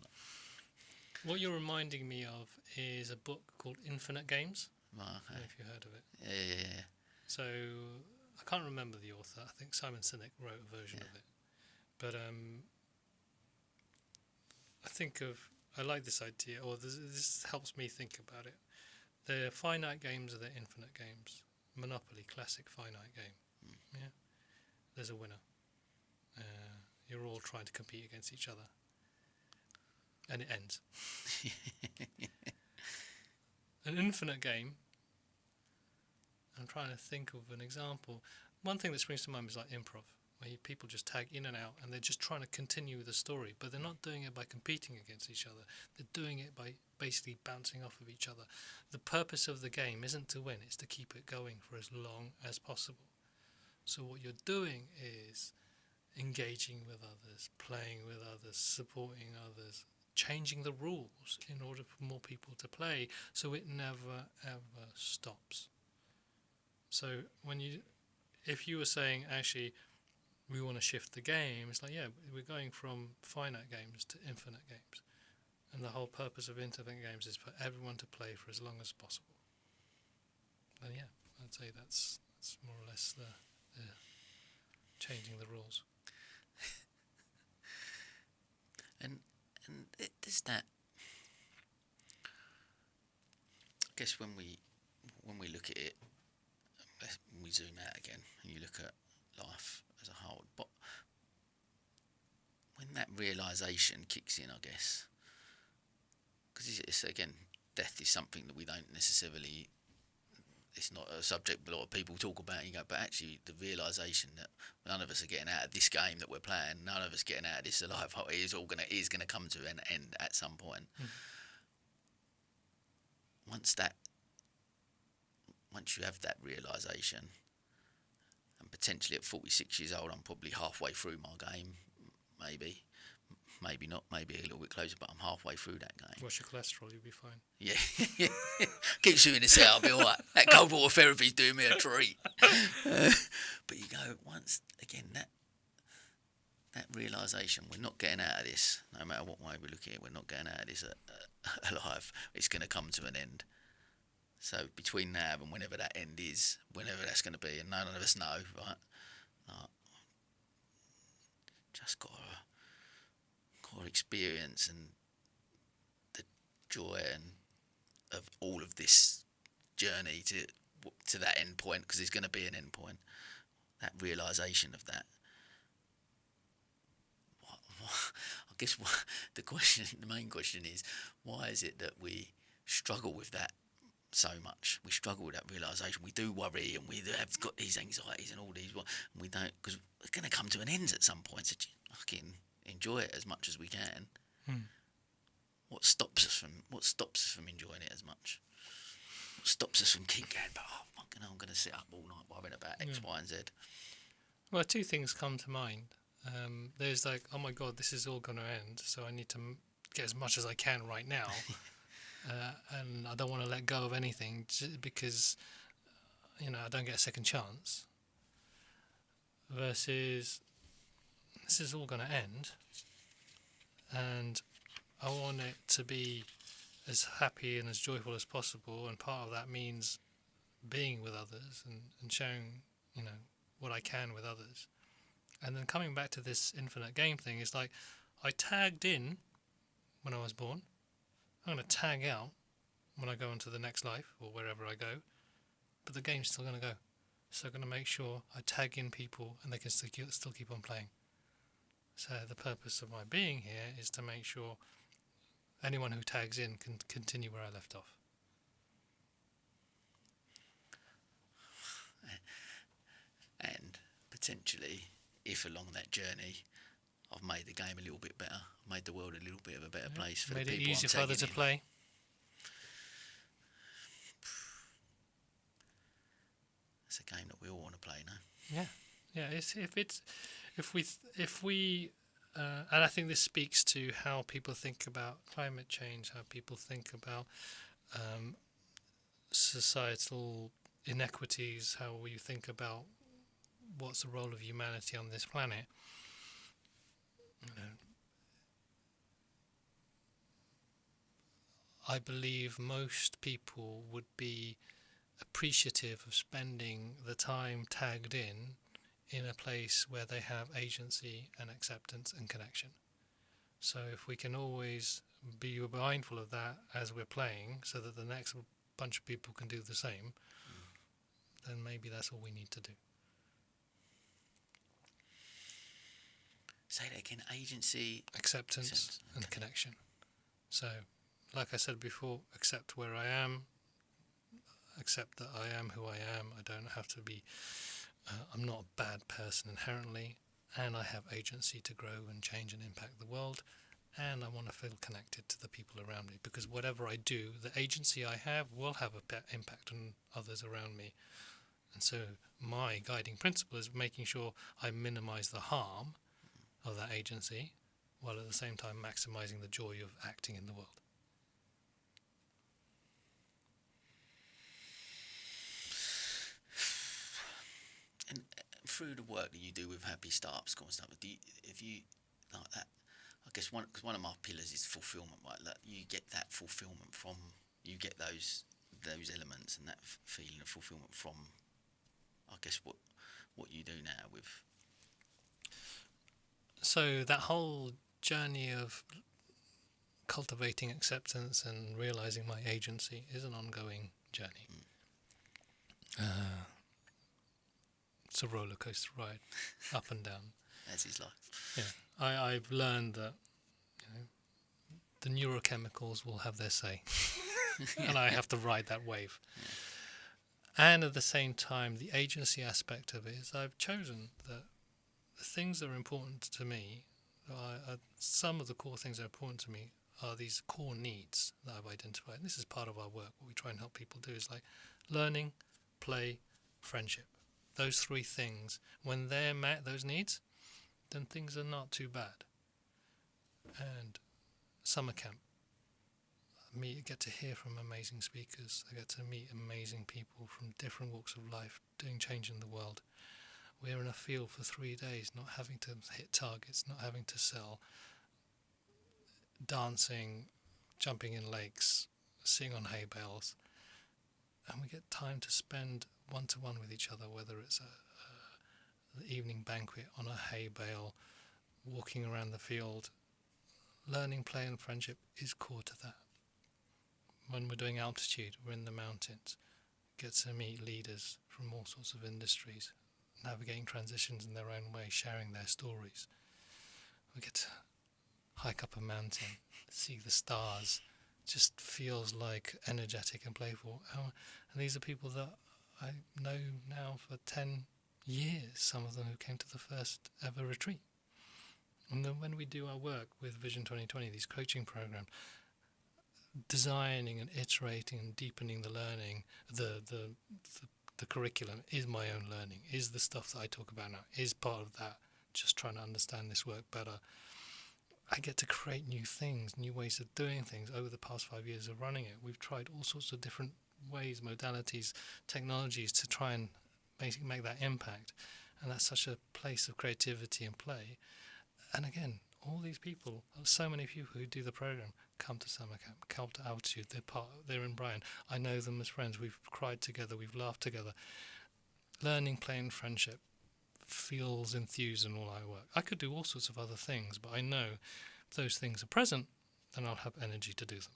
What you're reminding me of is a book called Infinite Games. Right, okay. I don't know if you heard of it. Yeah. So I can't remember the author. I think Simon Sinek wrote a version of it. But I like this idea, or this helps me think about it. The finite games are the infinite games. Monopoly, classic finite game. Yeah, there's a winner. You're all trying to compete against each other, and it ends. An infinite game. I'm trying to think of an example. One thing that springs to mind is like improv, where people just tag in and out and they're just trying to continue the story, but they're not doing it by competing against each other. They're doing it by basically bouncing off of each other. The purpose of the game isn't to win, it's to keep it going for as long as possible. So what you're doing is engaging with others, playing with others, supporting others, changing the rules in order for more people to play, so it never ever stops. So if you were saying actually we want to shift the game, it's like, yeah, we're going from finite games to infinite games, and the whole purpose of infinite games is for everyone to play for as long as possible. And yeah, I'd say that's more or less the changing the rules. And there's that. I guess when we look at it, we zoom out again, and you look at life as a whole. But when that realisation kicks in, I guess, because it's again, death is something that we don't necessarily. It's not a subject a lot of people talk about. And you go, but actually, the realisation that none of us are getting out of this game that we're playing, none of us getting out of this alive. It is gonna come to an end at some point. Once you have that realisation, and potentially at 46 years old, I'm probably halfway through my game, maybe not, maybe a little bit closer, but I'm halfway through that game. Watch your cholesterol, you'll be fine. Yeah, keep shooting this out, I'll be alright. That cold water therapy's doing me a treat. But you go, once again, that realisation, we're not getting out of this, no matter what way we look at it, we're not getting out of this alive. It's going to come to an end. So between now and whenever that end is, whenever that's going to be, and none of us know, right? Just got to experience and the joy and of all of this journey to that end point, because there's going to be an end point. That realisation of that. I guess the main question is, why is it that we struggle with that so much? We struggle with that realisation. We do worry, and we have got these anxieties and all these, and we don't, because it's going to come to an end at some point. So fucking enjoy it as much as we can. What stops us from enjoying it as much? What stops us from keep going, but fucking hell, I'm going to sit up all night worrying about X, Y, and Z? Well, two things come to mind. There's like, oh my god, this is all going to end, so I need to get as much as I can right now. And I don't want to let go of anything because, I don't get a second chance. Versus, this is all going to end, and I want it to be as happy and as joyful as possible, and part of that means being with others and sharing, what I can with others. And then coming back to this infinite game thing, is like, I tagged in when I was born. I'm going to tag out when I go into the next life or wherever I go, but the game's still going to go. So I'm going to make sure I tag in people and they can still keep on playing. So the purpose of my being here is to make sure anyone who tags in can continue where I left off. And potentially, if along that journey I've made the game a little bit better, made the world a little bit of a better place for the people I'm taking in. Made it easier for others to play. It's a game that we all want to play now. Yeah. If we and I think this speaks to how people think about climate change, how people think about societal inequities, how we think about what's the role of humanity on this planet. I believe most people would be appreciative of spending the time tagged in a place where they have agency and acceptance and connection. So if we can always be mindful of that as we're playing, so that the next bunch of people can do the same, then maybe that's all we need to do. Say that again. Agency, acceptance and connection. So, like I said before, accept where I am, accept that I am who I am. I don't have to be, I'm not a bad person inherently, and I have agency to grow and change and impact the world, and I want to feel connected to the people around me, because whatever I do, the agency I have will have an impact on others around me. And so my guiding principle is making sure I minimize the harm of that agency while at the same time maximising the joy of acting in the world. And through the work that you do with Happy Startup School and stuff, if you like that, I guess one of my pillars is fulfillment, right? Like you get that fulfillment from, you get those elements and that feeling of fulfillment from, I guess, what you do now with. So that whole journey of cultivating acceptance and realising my agency is an ongoing journey. It's a roller coaster ride, up and down. That's his life. Yeah, I've learned that the neurochemicals will have their say, and I have to ride that wave. Yeah. And at the same time, the agency aspect of it is I've chosen that the things that are important to me, some of the core things that are important to me are these core needs that I've identified. And this is part of our work. What we try and help people do is like learning, play, friendship. Those three things, when they're met, those needs, then things are not too bad. And summer camp, I get to hear from amazing speakers. I get to meet amazing people from different walks of life doing change in the world. We're in a field for 3 days, not having to hit targets, not having to sell, dancing, jumping in lakes, sitting on hay bales. And we get time to spend one-to-one with each other, whether it's an evening banquet on a hay bale, walking around the field. Learning, play and friendship is core to that. When we're doing altitude, we're in the mountains, get to meet leaders from all sorts of industries, navigating transitions in their own way, sharing their stories. We get to hike up a mountain, see the stars, just feels like energetic and playful. And these are people that I know now for 10 years, some of them who came to the first ever retreat. And then when we do our work with Vision 2020, these coaching programs, designing and iterating and deepening the learning, the curriculum is my own learning, is the stuff that I talk about now, is part of that, just trying to understand this work better. I get to create new things, new ways of doing things. Over the past 5 years of running it, we've tried all sorts of different ways, modalities, technologies to try and basically make that impact. And that's such a place of creativity and play. And again, all these people, so many people who do the program, come to summer camp, come to altitude, they're in Brighton. I know them as friends. We've cried together, we've laughed together. Learning, playing, friendship feels enthused in all our work. I could do all sorts of other things, but I know if those things are present, then I'll have energy to do them.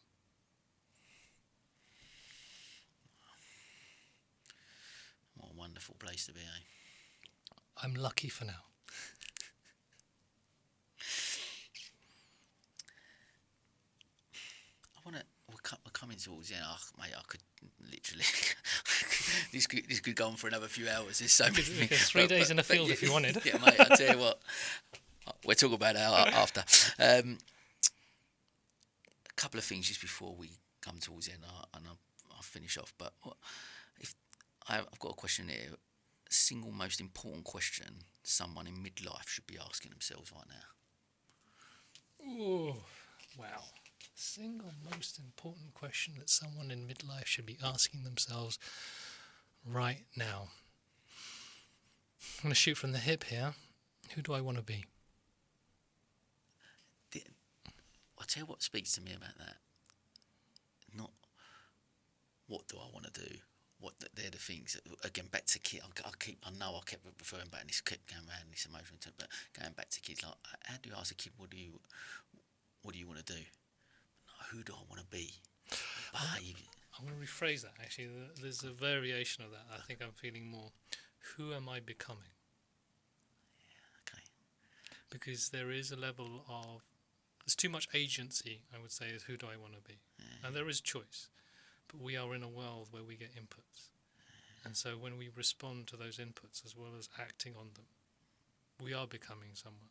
What a wonderful place to be, eh? I'm lucky for now. We're coming towards the end. Mate, I could literally this could go on for another few hours. There's so many. 3 days in the field if you wanted. Yeah, mate. I tell you what, we'll talk about that after. A couple of things just before we come towards the end, and I'll finish off. But I've got a question here. Single most important question someone in midlife should be asking themselves right now. Oh, wow. Single most important question that someone in midlife should be asking themselves right now. I'm going to shoot from the hip here. Who do I want to be? I'll tell you what speaks to me about that. Not what do I want to do. They're the things that, again, back to kids. I know I kept referring back, and this kept going around this emotional term, but going back to kids, like, how do you ask a kid, what do you want to do? Who do I want to be? Behave. I'm going to rephrase that, actually. There's a variation of that. I think I'm feeling more, who am I becoming? Yeah, okay. Because there is a level of, there's too much agency, I would say, is who do I want to be? Yeah. And there is choice. But we are in a world where we get inputs. Yeah. And so when we respond to those inputs as well as acting on them, we are becoming someone.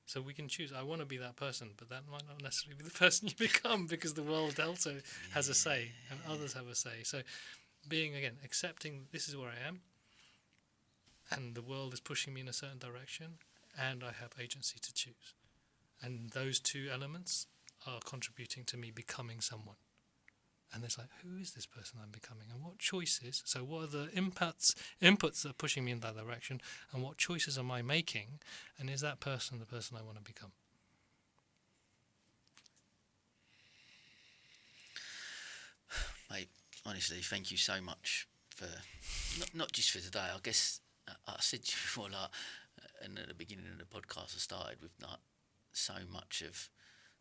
So we can choose, I want to be that person, but that might not necessarily be the person you become, because the world also has a say and others have a say. So being, again, accepting this is where I am, and the world is pushing me in a certain direction, and I have agency to choose. And those two elements are contributing to me becoming someone. And it's like, who is this person I'm becoming? And what choices? So what are the inputs that are pushing me in that direction? And what choices am I making? And is that person the person I want to become? Mate, honestly, thank you so much for, not just for today. I guess I said to you before, like, and at the beginning of the podcast, I started with like so much of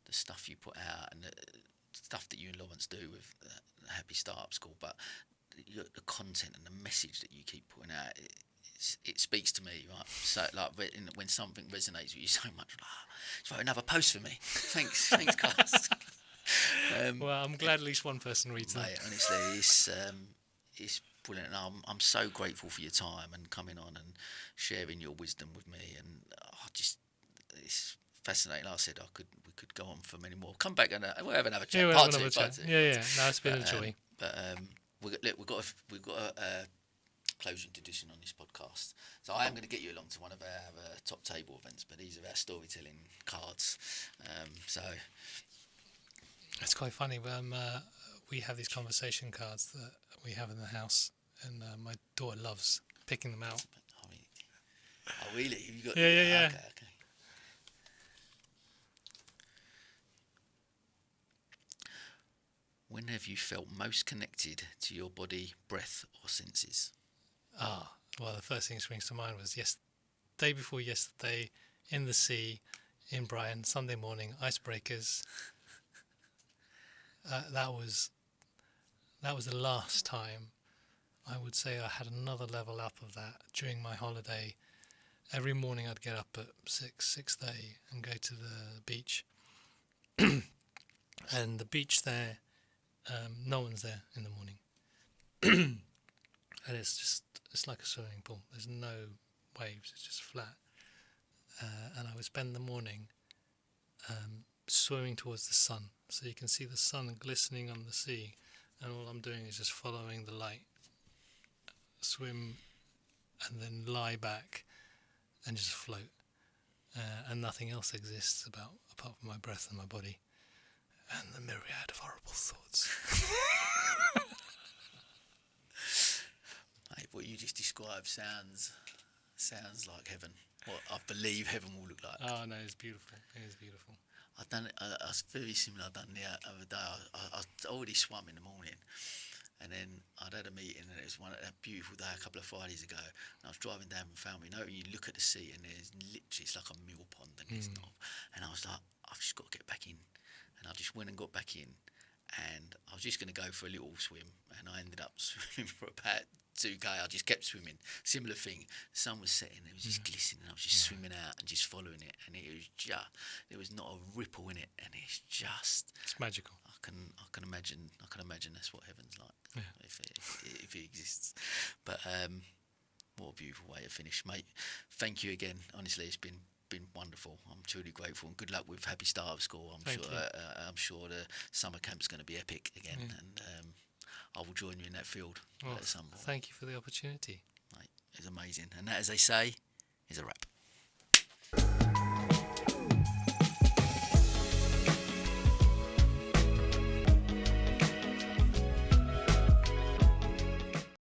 the stuff you put out and the stuff that you and Lawrence do with the Happy Startup School, but the content and the message that you keep putting out, it speaks to me, right? So like when something resonates with you so much, it's like another post for me. Thanks, guys. Well, I'm glad at least one person reads mate, it. Honestly, it's brilliant. And I'm so grateful for your time and coming on and sharing your wisdom with me. And it's fascinating. Like I said, we could go on for many more. Come back and we'll have another chat. Yeah, we'll part have another chat. two. Yeah. No, it's been a joy. But we've got a closing tradition on this podcast. So I am going to get you along to one of our top table events. But these are our storytelling cards. So. It's quite funny. We have these conversation cards that we have in the house, and my daughter loves picking them out. Oh, really? Have you got? Yeah. Okay. When have you felt most connected to your body, breath, or senses? Well, the first thing that springs to mind was day before yesterday, in the sea, in Brighton, Sunday morning, icebreakers. That was the last time. I would say I had another level up of that during my holiday. Every morning I'd get up at 6:30 and go to the beach. And the beach there, no one's there in the morning. And it's like a swimming pool. There's no waves, it's just flat. And I would spend the morning swimming towards the sun. So you can see the sun glistening on the sea, and all I'm doing is just following the light. Swim and then lie back and just float. And nothing else exists apart from my breath and my body. And the myriad of horrible thoughts. Mate, what you just described sounds like heaven. What I believe heaven will look like. Oh no, it's beautiful. It is beautiful. I've done it. I was very similar. I've done the other day. I already swam in the morning, and then I'd had a meeting, and it was a beautiful day a couple of Fridays ago. And I was driving down from Falmouth. You know, you look at the sea, and there's literally it's like a mill pond, and it's not. And I was like, I've just got to get back in, and I just went and got back in, and I was just going to go for a little swim, and I ended up swimming for about 2K. I just kept swimming. Similar thing. The sun was setting. It was just glistening. I was just swimming out and just following it, and it was just there was not a ripple in it, and it's magical. I can imagine that's what heaven's like if it exists. But what a beautiful way to finish, mate. Thank you again. Honestly, it's been wonderful. I'm truly grateful, and good luck with Happy Startup School. I'm sure the summer camp's going to be epic again, and I will join you in that field at some point. Thank you for the opportunity. Mate, it's amazing, and that, as they say, is a wrap.